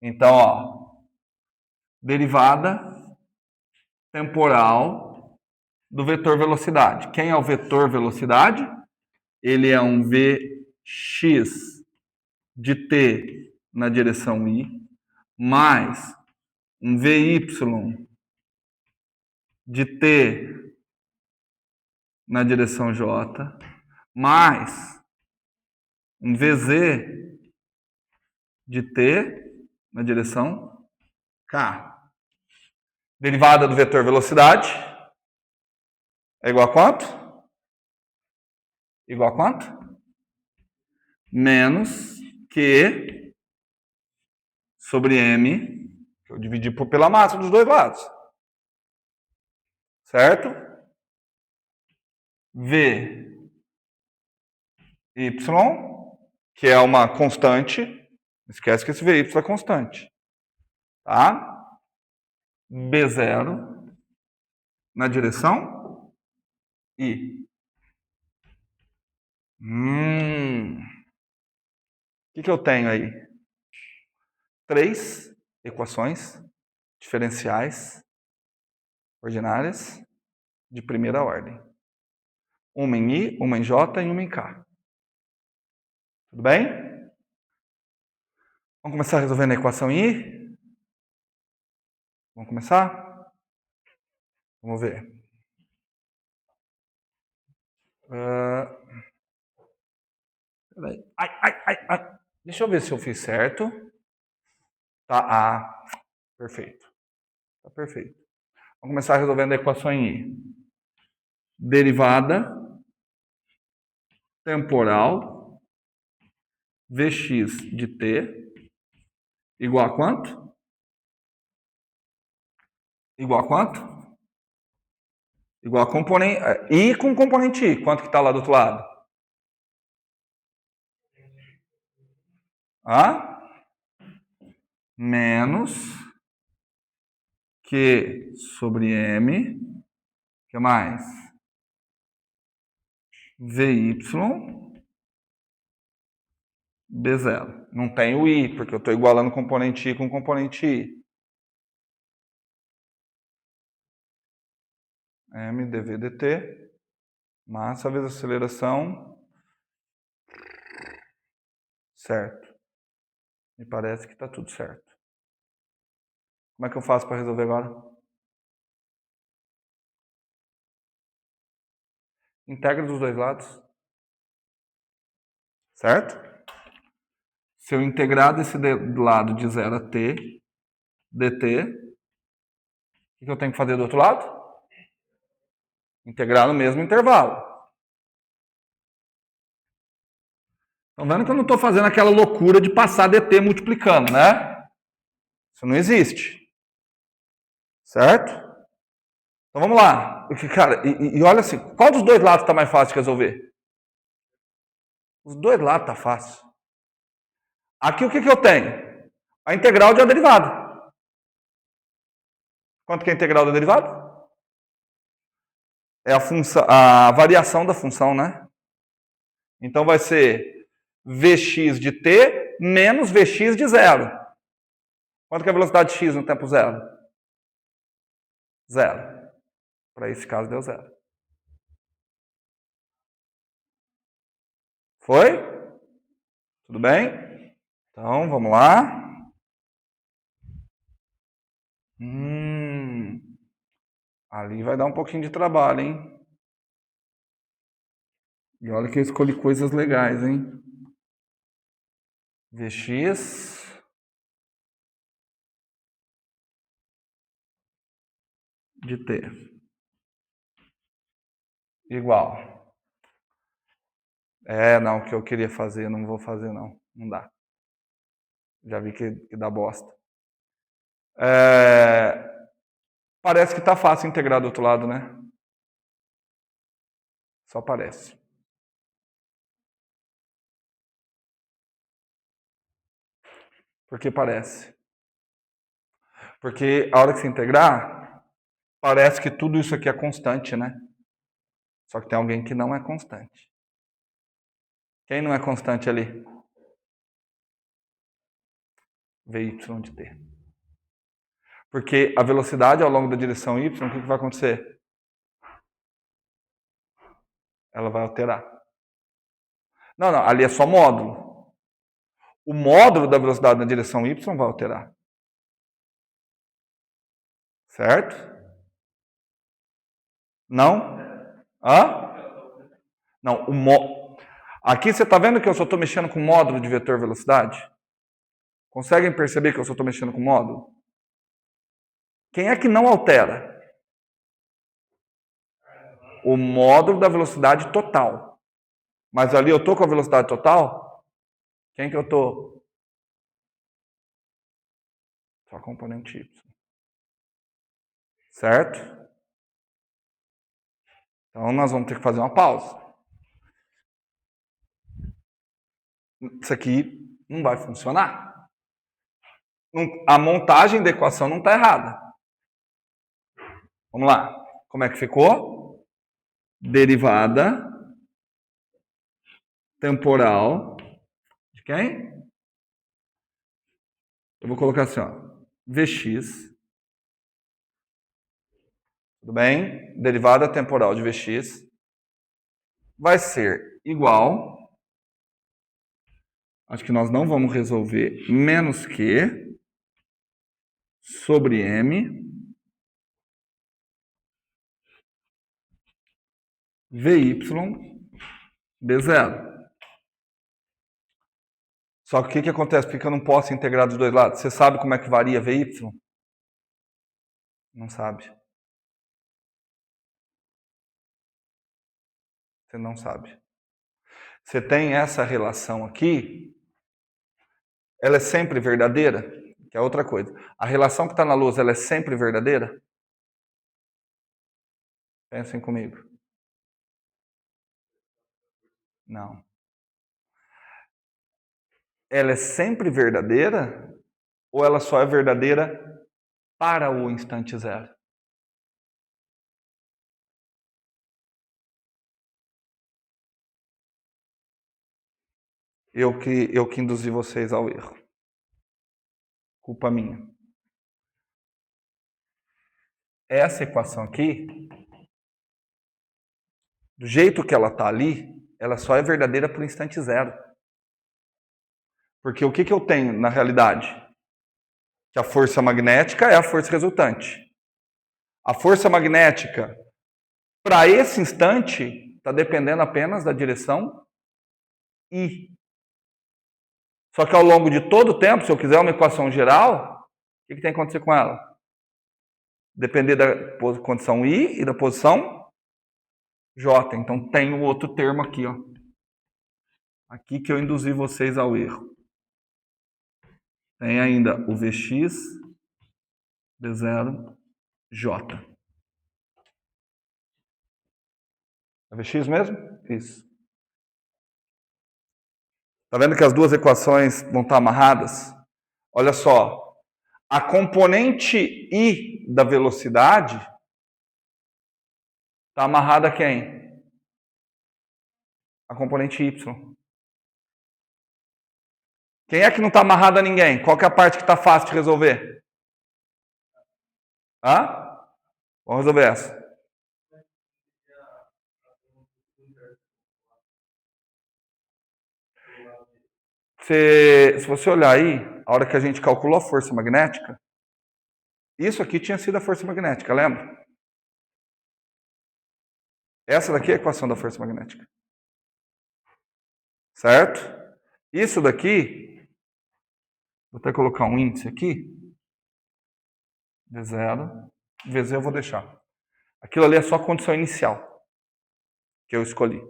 Então, ó, derivada temporal do vetor velocidade. Quem é o vetor velocidade? Ele é um Vx de t na direção y, mais um Vy de t na direção j, mais um Vz de t na direção k. Derivada do vetor velocidade é igual a quanto? Igual a quanto? Menos Q sobre M, que eu dividi pela massa dos dois lados. Certo? V Y, que é uma constante. Não esquece que esse VY é constante. Tá? B0 na direção I. O que eu tenho aí? 3 equações diferenciais ordinárias de primeira ordem. Uma em I, uma em J e uma em K. Tudo bem? Vamos começar resolvendo a equação em I? Vamos começar? Vamos ver. Ai. Deixa eu ver se eu fiz certo. Tá, perfeito. Tá perfeito. Vamos começar resolvendo a equação em I. Derivada temporal Vx de t igual a quanto? Igual a quanto? Igual a componente I com componente I. Quanto que está lá do outro lado? Menos Q sobre M. O que mais? Vy B0. Não tem o I, porque eu estou igualando componente I com componente I. M dv dt, massa vezes aceleração. Certo. Me parece que está tudo certo. Como é que eu faço para resolver agora? Integra dos dois lados. Certo? Se eu integrar desse lado de 0 a t, dt, o que eu tenho que fazer do outro lado? Integrar no mesmo intervalo. Estão vendo que eu não estou fazendo aquela loucura de passar dt multiplicando, né? Isso não existe. Certo? Então vamos lá. Cara, e olha assim, qual dos dois lados está mais fácil de resolver? Os dois lados está fácil. Aqui o que eu tenho? A integral de a derivada. Quanto que é a integral da derivada? É a variação da função, né? Então vai ser Vx de t menos Vx de zero. Quanto que é a velocidade de x no tempo zero? Zero. Para esse caso deu zero. Foi? Tudo bem? Então, vamos lá. Ali vai dar um pouquinho de trabalho, hein? E olha que eu escolhi coisas legais, hein? Vx de t igual. Não, o que eu queria fazer, não vou fazer não. Não dá. Já vi que dá bosta. Parece que tá fácil integrar do outro lado, né? Só parece. Por que parece? Porque a hora que você integrar, parece que tudo isso aqui é constante, né? Só que tem alguém que não é constante. Quem não é constante ali? Vy de t. Porque a velocidade ao longo da direção y, o que vai acontecer? Ela vai alterar. Não, ali é só módulo. O módulo da velocidade na direção y vai alterar. Certo? Não? Hã? Não, aqui você está vendo que eu só estou mexendo com módulo de vetor velocidade? Conseguem perceber que eu só estou mexendo com módulo? Quem é que não altera? O módulo da velocidade total. Mas ali eu estou com a velocidade total? Quem que eu estou? Só componente y. Certo? Então nós vamos ter que fazer uma pausa. Isso aqui não vai funcionar. A montagem da equação não está errada. Vamos lá. Como é que ficou? Derivada temporal de quem? Eu vou colocar assim, ó. Vx. Tudo bem? Derivada temporal de Vx vai ser igual. Acho que nós não vamos resolver menos que sobre m Vy B0. Só que o que acontece? Porque eu não posso integrar dos dois lados. Você sabe como é que varia Vy? Não sabe. Você não sabe. Você tem essa relação aqui, ela é sempre verdadeira? Que é outra coisa. A relação que está na luz, ela é sempre verdadeira? Pensem comigo. Não. Ela é sempre verdadeira ou ela só é verdadeira para o instante zero? Eu que induzi vocês ao erro. Culpa minha. Essa equação aqui, do jeito que ela está ali, ela só é verdadeira para o instante zero. Porque o que eu tenho na realidade? Que a força magnética é a força resultante. A força magnética, para esse instante, está dependendo apenas da direção I. Só que ao longo de todo o tempo, se eu quiser uma equação geral, o que tem que acontecer com ela? Depender da condição I e da posição J. Então tem o outro termo aqui, ó. Aqui que eu induzi vocês ao erro. Tem ainda o Vx B0 J. É Vx mesmo? Isso. Tá vendo que as duas equações vão estar amarradas? Olha só. A componente I da velocidade está amarrada a quem? A componente Y. Quem é que não está amarrado a ninguém? Qual que é a parte que está fácil de resolver? Hã? Vamos resolver essa. Se você olhar aí, a hora que a gente calculou a força magnética, isso aqui tinha sido a força magnética, lembra? Essa daqui é a equação da força magnética. Certo? Isso daqui, vou até colocar um índice aqui. V0. V0 eu vou deixar. Aquilo ali é só a condição inicial que eu escolhi.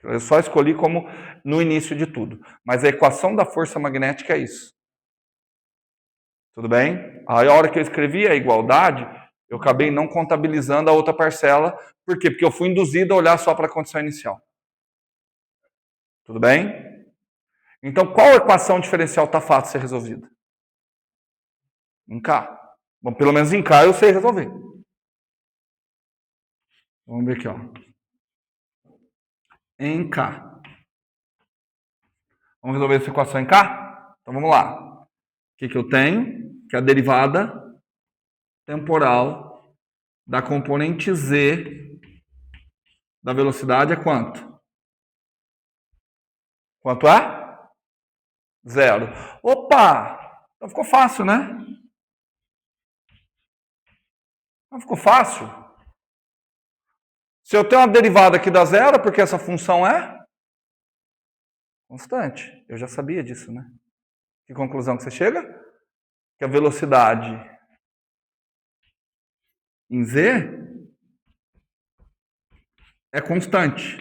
Eu só escolhi como no início de tudo. Mas a equação da força magnética é isso. Tudo bem? Aí a hora que eu escrevi a igualdade, eu acabei não contabilizando a outra parcela. Por quê? Porque eu fui induzido a olhar só para a condição inicial. Tudo bem? Então, qual equação diferencial está fácil de ser resolvida? Em K. Bom, pelo menos em K eu sei resolver. Vamos ver aqui, ó. Em K. Vamos resolver essa equação em K? Então vamos lá. O que eu tenho? Que é a derivada temporal da componente Z da velocidade é quanto? Quanto é? 0. Opa! Então ficou fácil, né? Não ficou fácil? Se eu tenho uma derivada que dá 0, porque essa função é constante. Eu já sabia disso, né? Que conclusão que você chega? Que a velocidade em z é constante.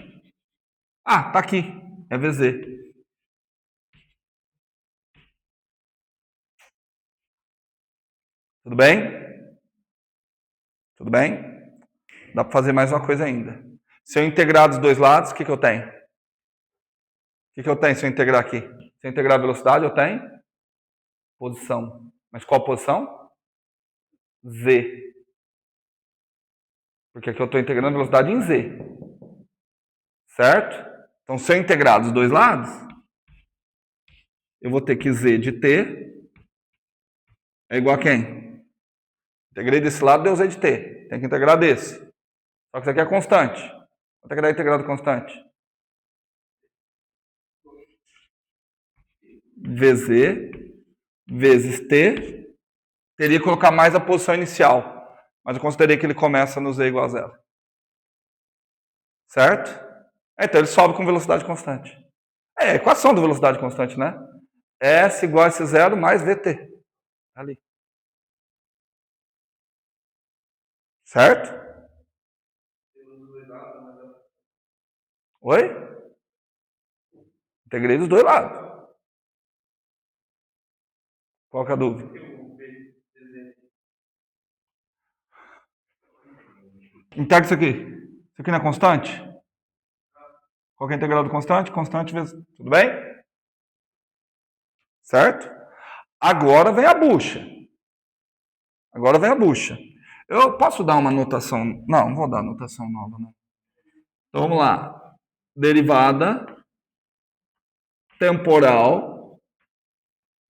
Ah, tá aqui. É vz. Tudo bem? Tudo bem? Dá para fazer mais uma coisa ainda. Se eu integrar dos dois lados, o que eu tenho? O que eu tenho se eu integrar aqui? Se eu integrar a velocidade, eu tenho posição. Mas qual posição? Z. Porque aqui eu estou integrando a velocidade em Z. Certo? Então, se eu integrar dos dois lados, eu vou ter que Z de T é igual a quem? Integrei desse lado, deu Z de T. Tem que integrar desse. Só que isso aqui é constante. Quanto é que dá integrado constante? VZ vezes T. Teria que colocar mais a posição inicial. Mas eu considerei que ele começa no Z igual a 0. Certo? Então ele sobe com velocidade constante. É a equação da velocidade constante, né? S igual a S0 mais VT. Ali. Certo? Oi? Integrei dos dois lados. Qual que é a dúvida? Integra isso aqui. Isso aqui não é constante? Qual que é a integral do constante? Constante vezes... Tudo bem? Certo? Agora vem a bucha. Agora vem a bucha. Eu posso dar uma notação... Não vou dar notação nova, não. Então vamos lá. Derivada temporal.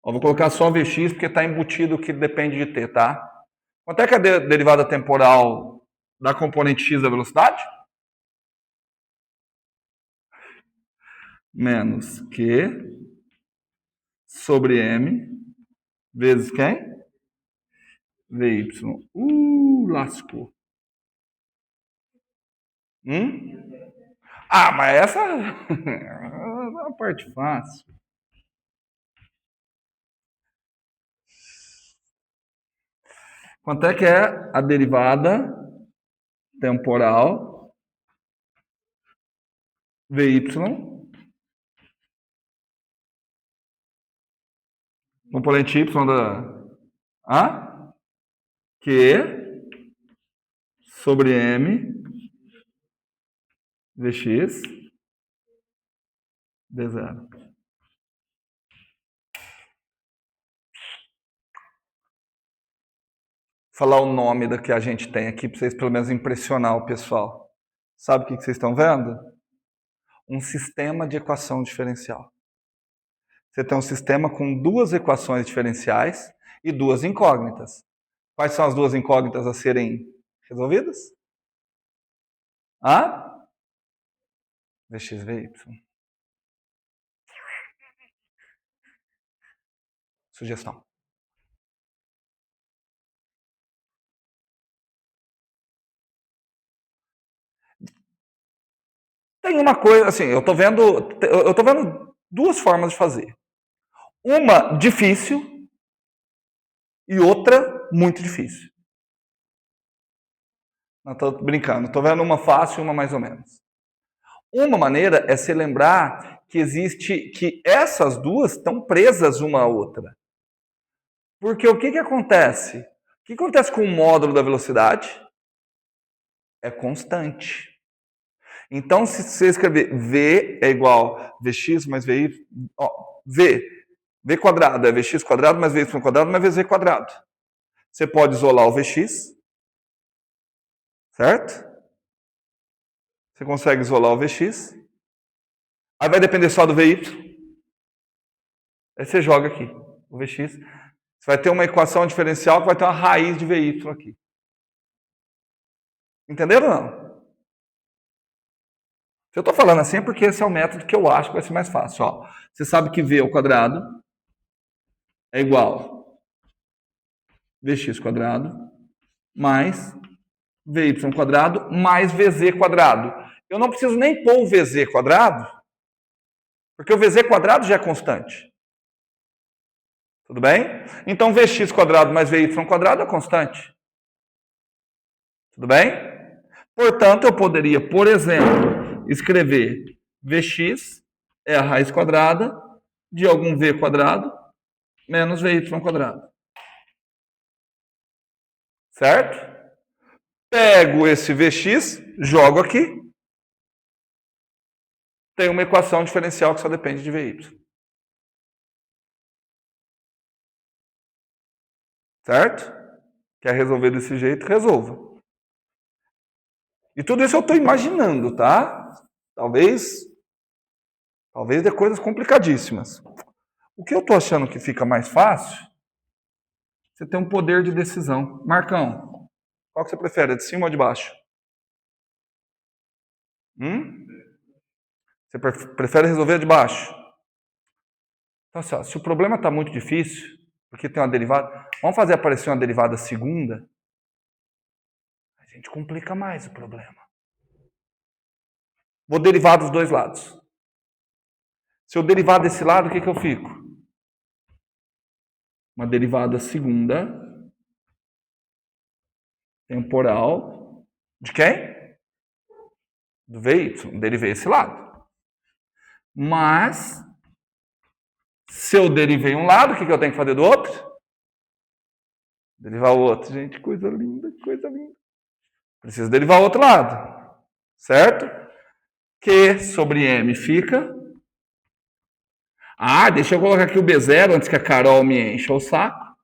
Ó, vou colocar só Vx porque está embutido que depende de t, tá? Quanto é que é a derivada temporal da componente x da velocidade? Menos q sobre m vezes quem? Vy. Lascou. Ah, mas essa é uma parte fácil. Quanto é que é a derivada temporal Vy, componente y da Q sobre m Vx d0. Falar o nome da que a gente tem aqui para vocês pelo menos impressionar o pessoal. Sabe o que vocês estão vendo? Um sistema de equação diferencial. Você tem um sistema com duas equações diferenciais e duas incógnitas. Quais são as duas incógnitas a serem resolvidas? A? Vx, Vy. Sugestão. Tem uma coisa, assim, eu tô vendo duas formas de fazer. Uma difícil e outra muito difícil. Não tô brincando, tô vendo uma fácil e uma mais ou menos. Uma maneira é se lembrar que essas duas estão presas uma à outra. Porque o que acontece? O que acontece com o módulo da velocidade? É constante. Então, se você escrever V é igual a Vx mais Vy, V quadrado é Vx quadrado mais Vy quadrado mais Vz quadrado. Você pode isolar o Vx, certo? Você consegue isolar o Vx. Aí vai depender só do Vy. Aí você joga aqui o Vx. Você vai ter uma equação diferencial que vai ter uma raiz de Vy aqui. Entenderam ou não? Se eu estou falando assim é porque esse é o método que eu acho que vai ser mais fácil. Ó, você sabe que v ao quadrado é igual a vx quadrado mais vy quadrado mais vz quadrado. Eu não preciso nem pôr o vz quadrado, porque o vz quadrado já é constante. Tudo bem? Então, vx quadrado mais vy quadrado é constante. Tudo bem? Portanto, eu poderia, por exemplo, escrever vx é a raiz quadrada de algum v quadrado menos vy quadrado. Certo? Pego esse vx, jogo aqui. Tem uma equação diferencial que só depende de vy. Certo? Quer resolver desse jeito? Resolva. E tudo isso eu estou imaginando, tá? Talvez dê coisas complicadíssimas. O que eu estou achando que fica mais fácil, você tem um poder de decisão. Marcão, qual que você prefere, de cima ou de baixo? Você prefere resolver de baixo? Então, assim, ó, se o problema está muito difícil, porque tem uma derivada, vamos fazer aparecer uma derivada segunda, a gente complica mais o problema. Vou derivar dos dois lados. Se eu derivar desse lado, o que eu fico? Uma derivada segunda temporal de quem? Do vy. Derivei esse lado. Mas, se eu derivei um lado, o que eu tenho que fazer do outro? Derivar o outro. Gente, coisa linda, coisa linda. Preciso derivar o outro lado. Certo? Q sobre M fica... Ah, deixa eu colocar aqui o B0 antes que a Carol me encha o saco.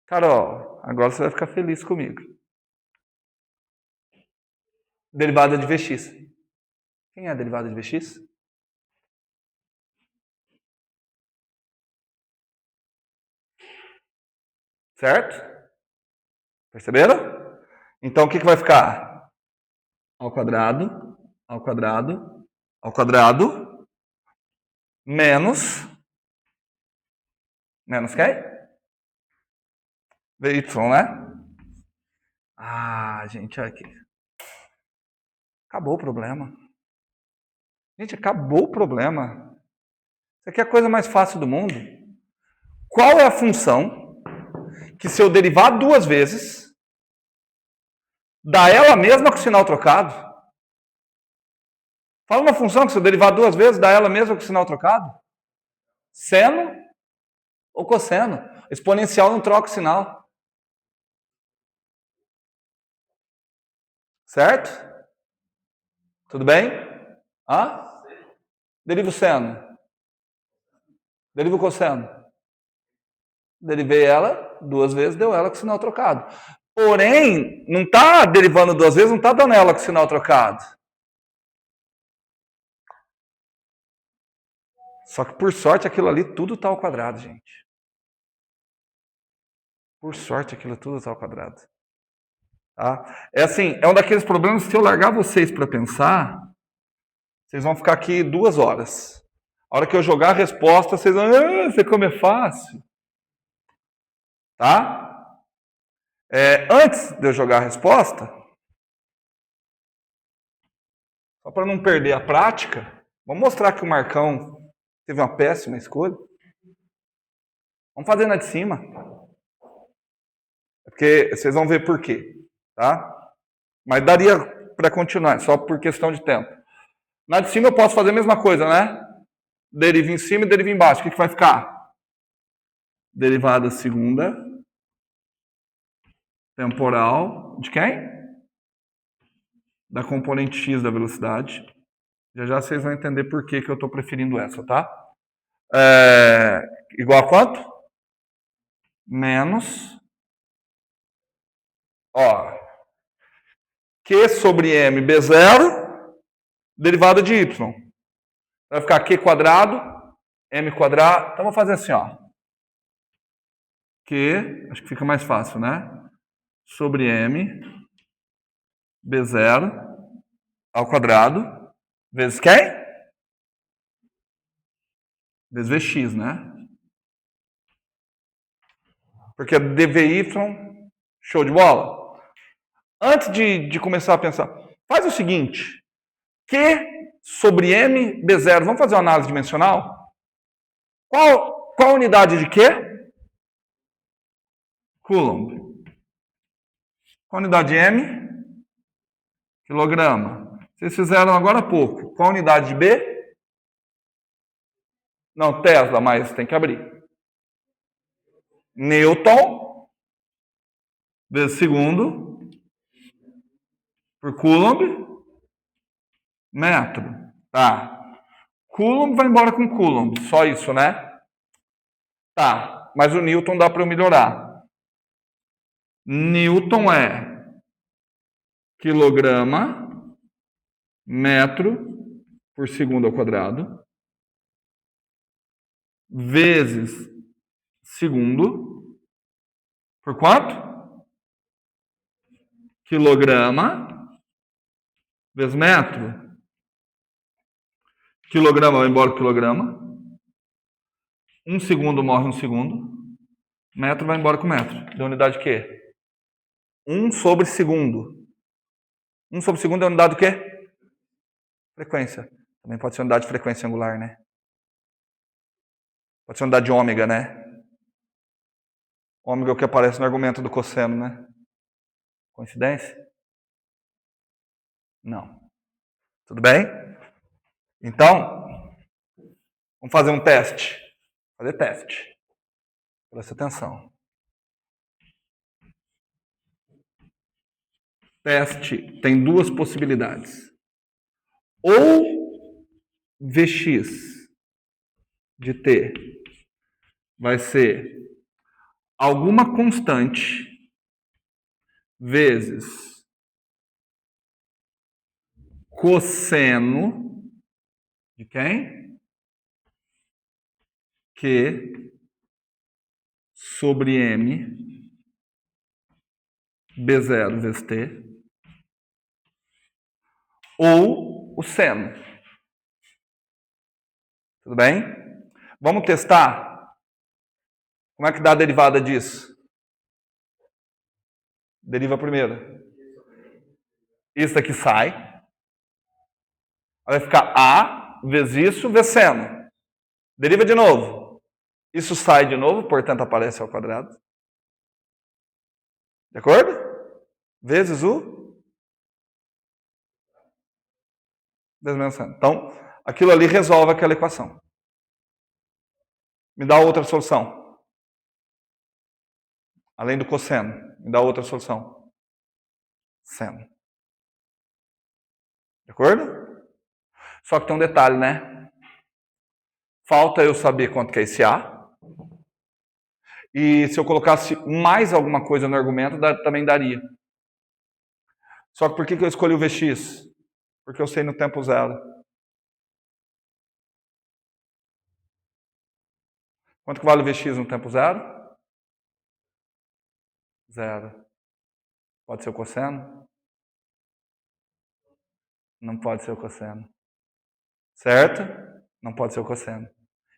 Carol, agora você vai ficar feliz comigo. Derivada de Vx. Quem é a derivada de Vx? Certo? Perceberam? Então, o que vai ficar? Ao quadrado, ao quadrado, ao quadrado, menos quem? Vy, né? Ah, gente, olha aqui. Acabou o problema. Gente, acabou o problema. Isso aqui é a coisa mais fácil do mundo. Qual é a função que, se eu derivar duas vezes, dá ela mesma com o sinal trocado? Fala uma função que, se eu derivar duas vezes, dá ela mesma com o sinal trocado? Seno ou cosseno? Exponencial não troca o sinal. Certo? Tudo bem? Hã? Deriva o seno. Deriva o cosseno. Derivei ela duas vezes, deu ela com o sinal trocado. Porém, não está derivando duas vezes, não está dando ela com o sinal trocado. Só que, por sorte, aquilo ali tudo está ao quadrado, gente. Por sorte, aquilo tudo está ao quadrado. Tá? É assim, é um daqueles problemas que, se eu largar vocês para pensar, vocês vão ficar aqui 2 horas. A hora que eu jogar a resposta, vocês vão... você como é fácil. Tá? Antes de eu jogar a resposta, só para não perder a prática, vamos mostrar que o Marcão teve uma péssima escolha. Vamos fazer na de cima. Porque vocês vão ver por quê. Tá? Mas daria para continuar, só por questão de tempo. Na de cima eu posso fazer a mesma coisa, né? Deriva em cima e deriva embaixo. O que vai ficar? Derivada segunda temporal de quem? Da componente x da velocidade. Já vocês vão entender por que eu estou preferindo essa, tá? Igual a quanto? Menos... Ó, Q sobre M, B0, derivada de Y. Vai ficar Q quadrado, M quadrado. Então, vou fazer assim, ó. Q, acho que fica mais fácil, né? Sobre M, B0, ao quadrado vezes quem? Vezes Vx, né? Porque dvy, show de bola. Antes de começar a pensar, faz o seguinte. Q sobre M, B0. Vamos fazer uma análise dimensional? Qual a unidade de Q? Coulomb. Qual a unidade de M? Quilograma. Vocês fizeram agora há pouco. Qual a unidade de B? Não, Tesla, mas tem que abrir. Newton vezes segundo por Coulomb metro. Tá. Coulomb vai embora com Coulomb. Só isso, né? Tá. Mas o Newton dá para eu melhorar. Newton é quilograma metro por segundo ao quadrado vezes segundo por quanto? Quilograma vezes metro. Quilograma vai embora com quilograma. 1 segundo morre 1 segundo. Metro vai embora com metro. Da unidade de quê? 1 sobre segundo. 1 sobre segundo é unidade do quê? Frequência. Também pode ser unidade de frequência angular, né? Pode ser unidade de ômega, né? Ômega é o que aparece no argumento do cosseno, né? Coincidência? Não. Tudo bem? Então, vamos fazer um teste. Fazer teste. Presta atenção. Teste tem duas possibilidades. Ou Vx de t vai ser alguma constante vezes cosseno de quem? Q sobre M B0 vezes T, ou o seno. Tudo bem? Vamos testar? Como é que dá a derivada disso? Deriva primeiro. Isso daqui sai. Vai ficar A vezes isso vezes seno. Deriva de novo. Isso sai de novo, portanto aparece ao quadrado. De acordo? Vezes o vezes menos seno. Então, aquilo ali resolve aquela equação. Me dá outra solução. Além do cosseno, me dá outra solução. Seno. De acordo? Só que tem um detalhe, né? Falta eu saber quanto que é esse A. E se eu colocasse mais alguma coisa no argumento, também daria. Só que por que eu escolhi o Vx? Porque eu sei no tempo zero. Quanto que vale o Vx no tempo zero? Zero. Pode ser o cosseno? Não pode ser o cosseno. Certo? Não pode ser o cosseno.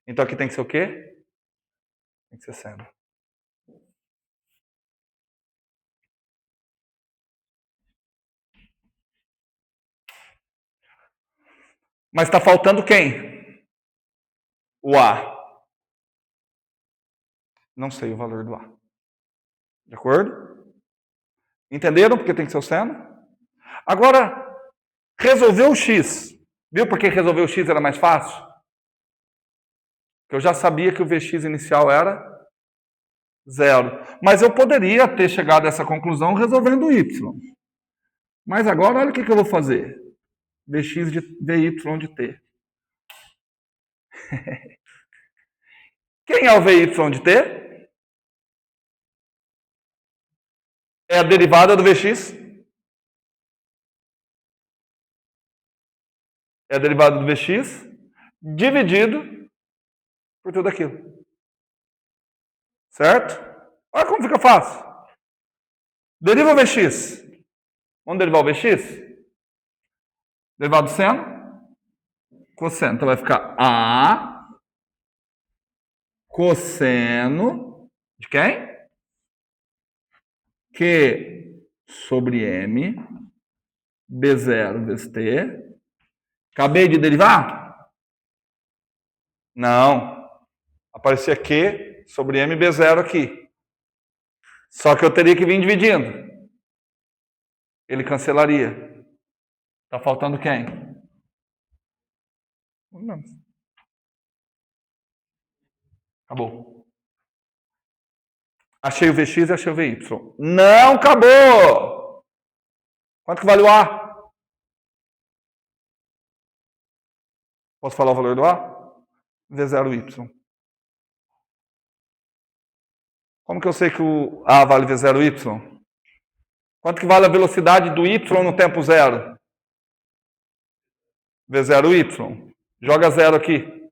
Então aqui tem que ser o quê? Tem que ser seno. Mas está faltando quem? O A. Não sei o valor do A. De acordo? Entenderam porque tem que ser o seno? Agora, resolver o x. Viu por que resolver o x era mais fácil? Porque eu já sabia que o Vx inicial era zero. Mas eu poderia ter chegado a essa conclusão resolvendo o y. Mas agora, olha o que eu vou fazer. Vx de Vy de t. Quem é o Vy de t? É a derivada do Vx. É a derivada do Vx dividido por tudo aquilo. Certo? Olha como fica fácil. Deriva o Vx. Vamos derivar o Vx? Derivado do seno? Cosseno. Então vai ficar A cosseno de quem? Q sobre M B0 vezes T. Acabei de derivar? Não. Aparecia Q sobre M B0 aqui. Só que eu teria que vir dividindo. Ele cancelaria. Tá faltando quem? Não. Acabou. Achei o Vx e achei o Vy. Não acabou! Quanto que vale o A? Posso falar o valor do A? V0Y. Como que eu sei que o A vale V0Y? Quanto que vale a velocidade do Y no tempo zero? V0Y. Joga zero aqui.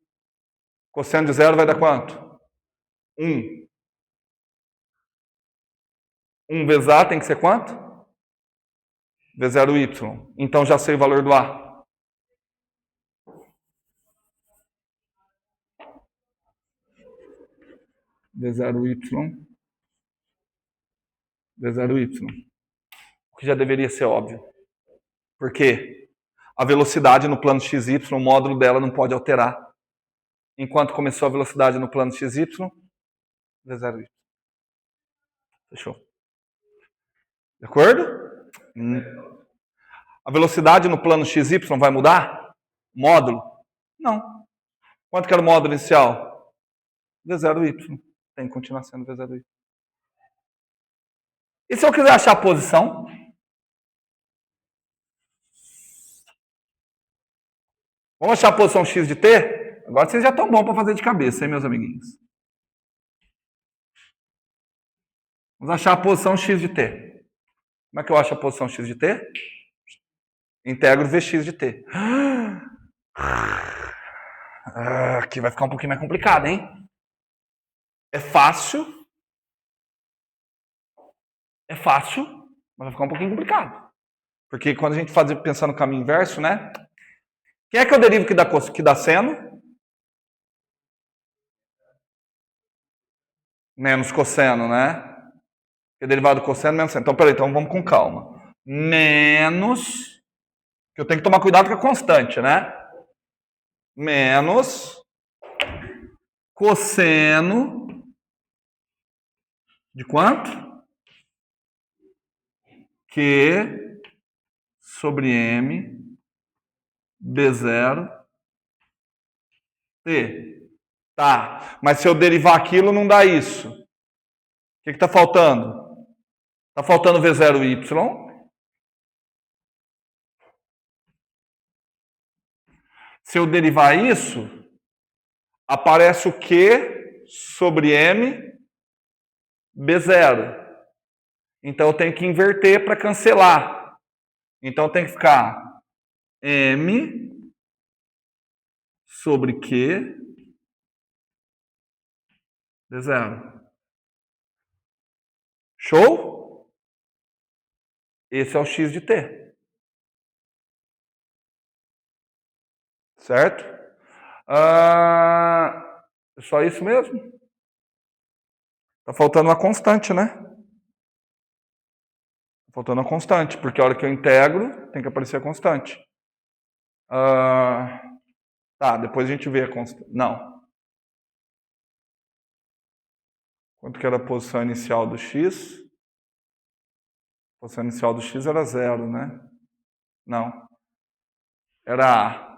Cosseno de zero vai dar quanto? 1. 1 vezes A tem que ser quanto? V0Y. Então já sei o valor do A. V0Y. V0Y. O que já deveria ser óbvio. Por quê? A velocidade no plano XY, o módulo dela não pode alterar. Enquanto começou a velocidade no plano XY, V0Y. Fechou. De acordo? A velocidade no plano XY vai mudar? Módulo? Não. Quanto que era o módulo inicial? V0Y. Tem que continuar sendo V0Y. E se eu quiser achar a posição? Vamos achar a posição x de t? Agora vocês já estão bons para fazer de cabeça, hein, meus amiguinhos? Vamos achar a posição x de t. Como é que eu acho a posição x de t? Integro Vx de t. Aqui vai ficar um pouquinho mais complicado, hein? É fácil, mas vai ficar um pouquinho complicado. Porque quando a gente pensar no caminho inverso, né? Quem é que eu derivo que dá seno? Menos cosseno, né? Que é derivado do cosseno menos seno. Então, peraí, então vamos com calma. Menos, que eu tenho que tomar cuidado com a constante, né? Menos cosseno de quanto? Q sobre M B0 T. Tá, mas se eu derivar aquilo não dá isso. O que está faltando? Está faltando V0Y. Se eu derivar isso, aparece o Q sobre M B0. Então eu tenho que inverter para cancelar. Então tem que ficar M sobre Q B0. Show? Esse é o x de t. Certo? É só isso mesmo? Tá faltando uma constante, né? Tá faltando uma constante, porque a hora que eu integro, tem que aparecer a constante. Tá, depois a gente vê a constante. Não. Quanto que era a posição inicial do x? A posição inicial do x era 0, né? Não. Era A.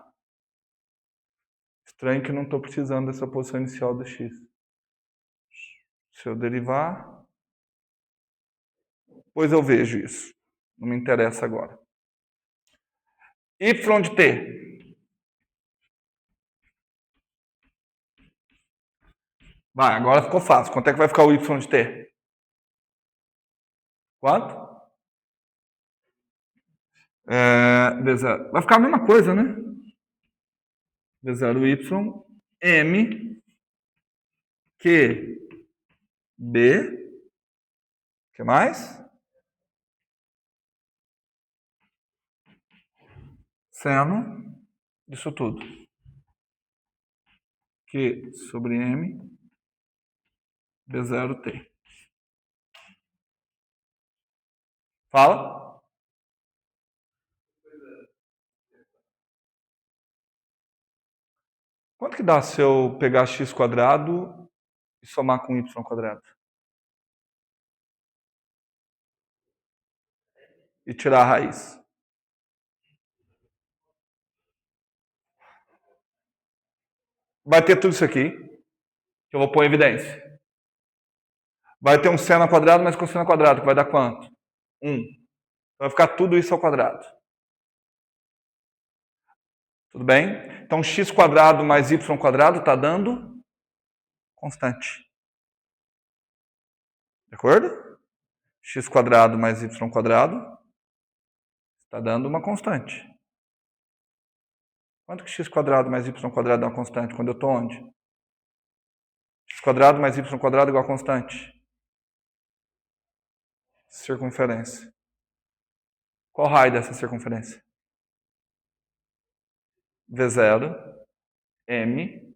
Estranho que não estou precisando dessa posição inicial do x. Se eu derivar, depois eu vejo isso. Não me interessa agora. Y de t. Vai, agora ficou fácil. Quanto é que vai ficar o y de t? Quanto? V0. Vai ficar a mesma coisa, né? V0y m q b. O que mais? seno disso tudo. Q sobre M B0T. Fala. Quanto que dá se eu pegar x quadrado e somar com y quadrado? E tirar a raiz? Vai ter tudo isso aqui, que eu vou pôr em evidência. Vai ter um seno ao quadrado mais cosseno ao quadrado, que vai dar quanto? 1. Vai ficar tudo isso ao quadrado. Tudo bem? Então, x quadrado mais y quadrado está dando constante. De acordo? X quadrado mais y quadrado está dando uma constante. Quanto que x quadrado mais y quadrado é uma constante? Quando eu estou onde? X quadrado mais y quadrado igual a constante. Circunferência. Qual raio dessa circunferência? V0 M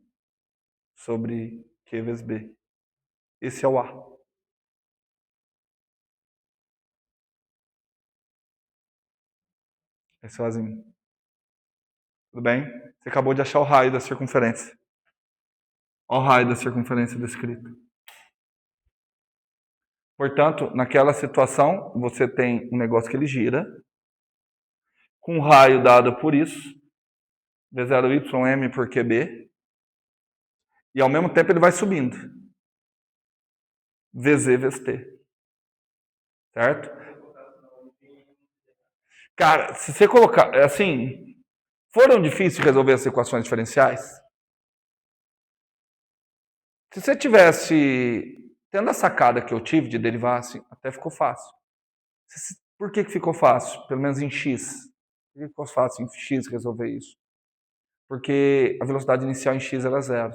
sobre Q vezes B. Esse é o A. Esse é o Azinho. Tudo bem? Você acabou de achar o raio da circunferência. Olha o raio da circunferência descrito. Portanto, naquela situação, você tem um negócio que ele gira, com um raio dado por isso, V0YM por QB, e ao mesmo tempo ele vai subindo. VZ vezes T. Certo? Cara, se você colocar, assim, foram difíceis resolver as equações diferenciais? Se você tivesse, tendo a sacada que eu tive de derivar, assim, até ficou fácil. Por que ficou fácil? Pelo menos em X. Por que ficou fácil em X resolver isso? Porque a velocidade inicial em X era 0.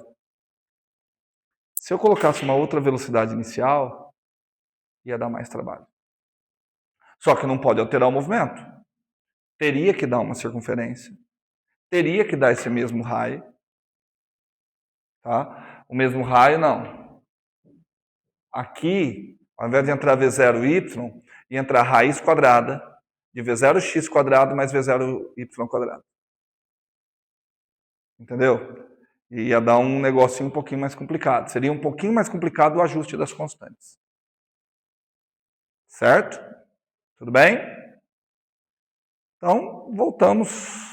Se eu colocasse uma outra velocidade inicial, ia dar mais trabalho. Só que não pode alterar o movimento. Teria que dar uma circunferência. Teria que dar esse mesmo raio. Tá? O mesmo raio, não. Aqui, ao invés de entrar V0y, ia entrar a raiz quadrada de V0x quadrado mais V0y quadrado. Entendeu? E ia dar um negocinho um pouquinho mais complicado. Seria um pouquinho mais complicado o ajuste das constantes. Certo? Tudo bem? Então, voltamos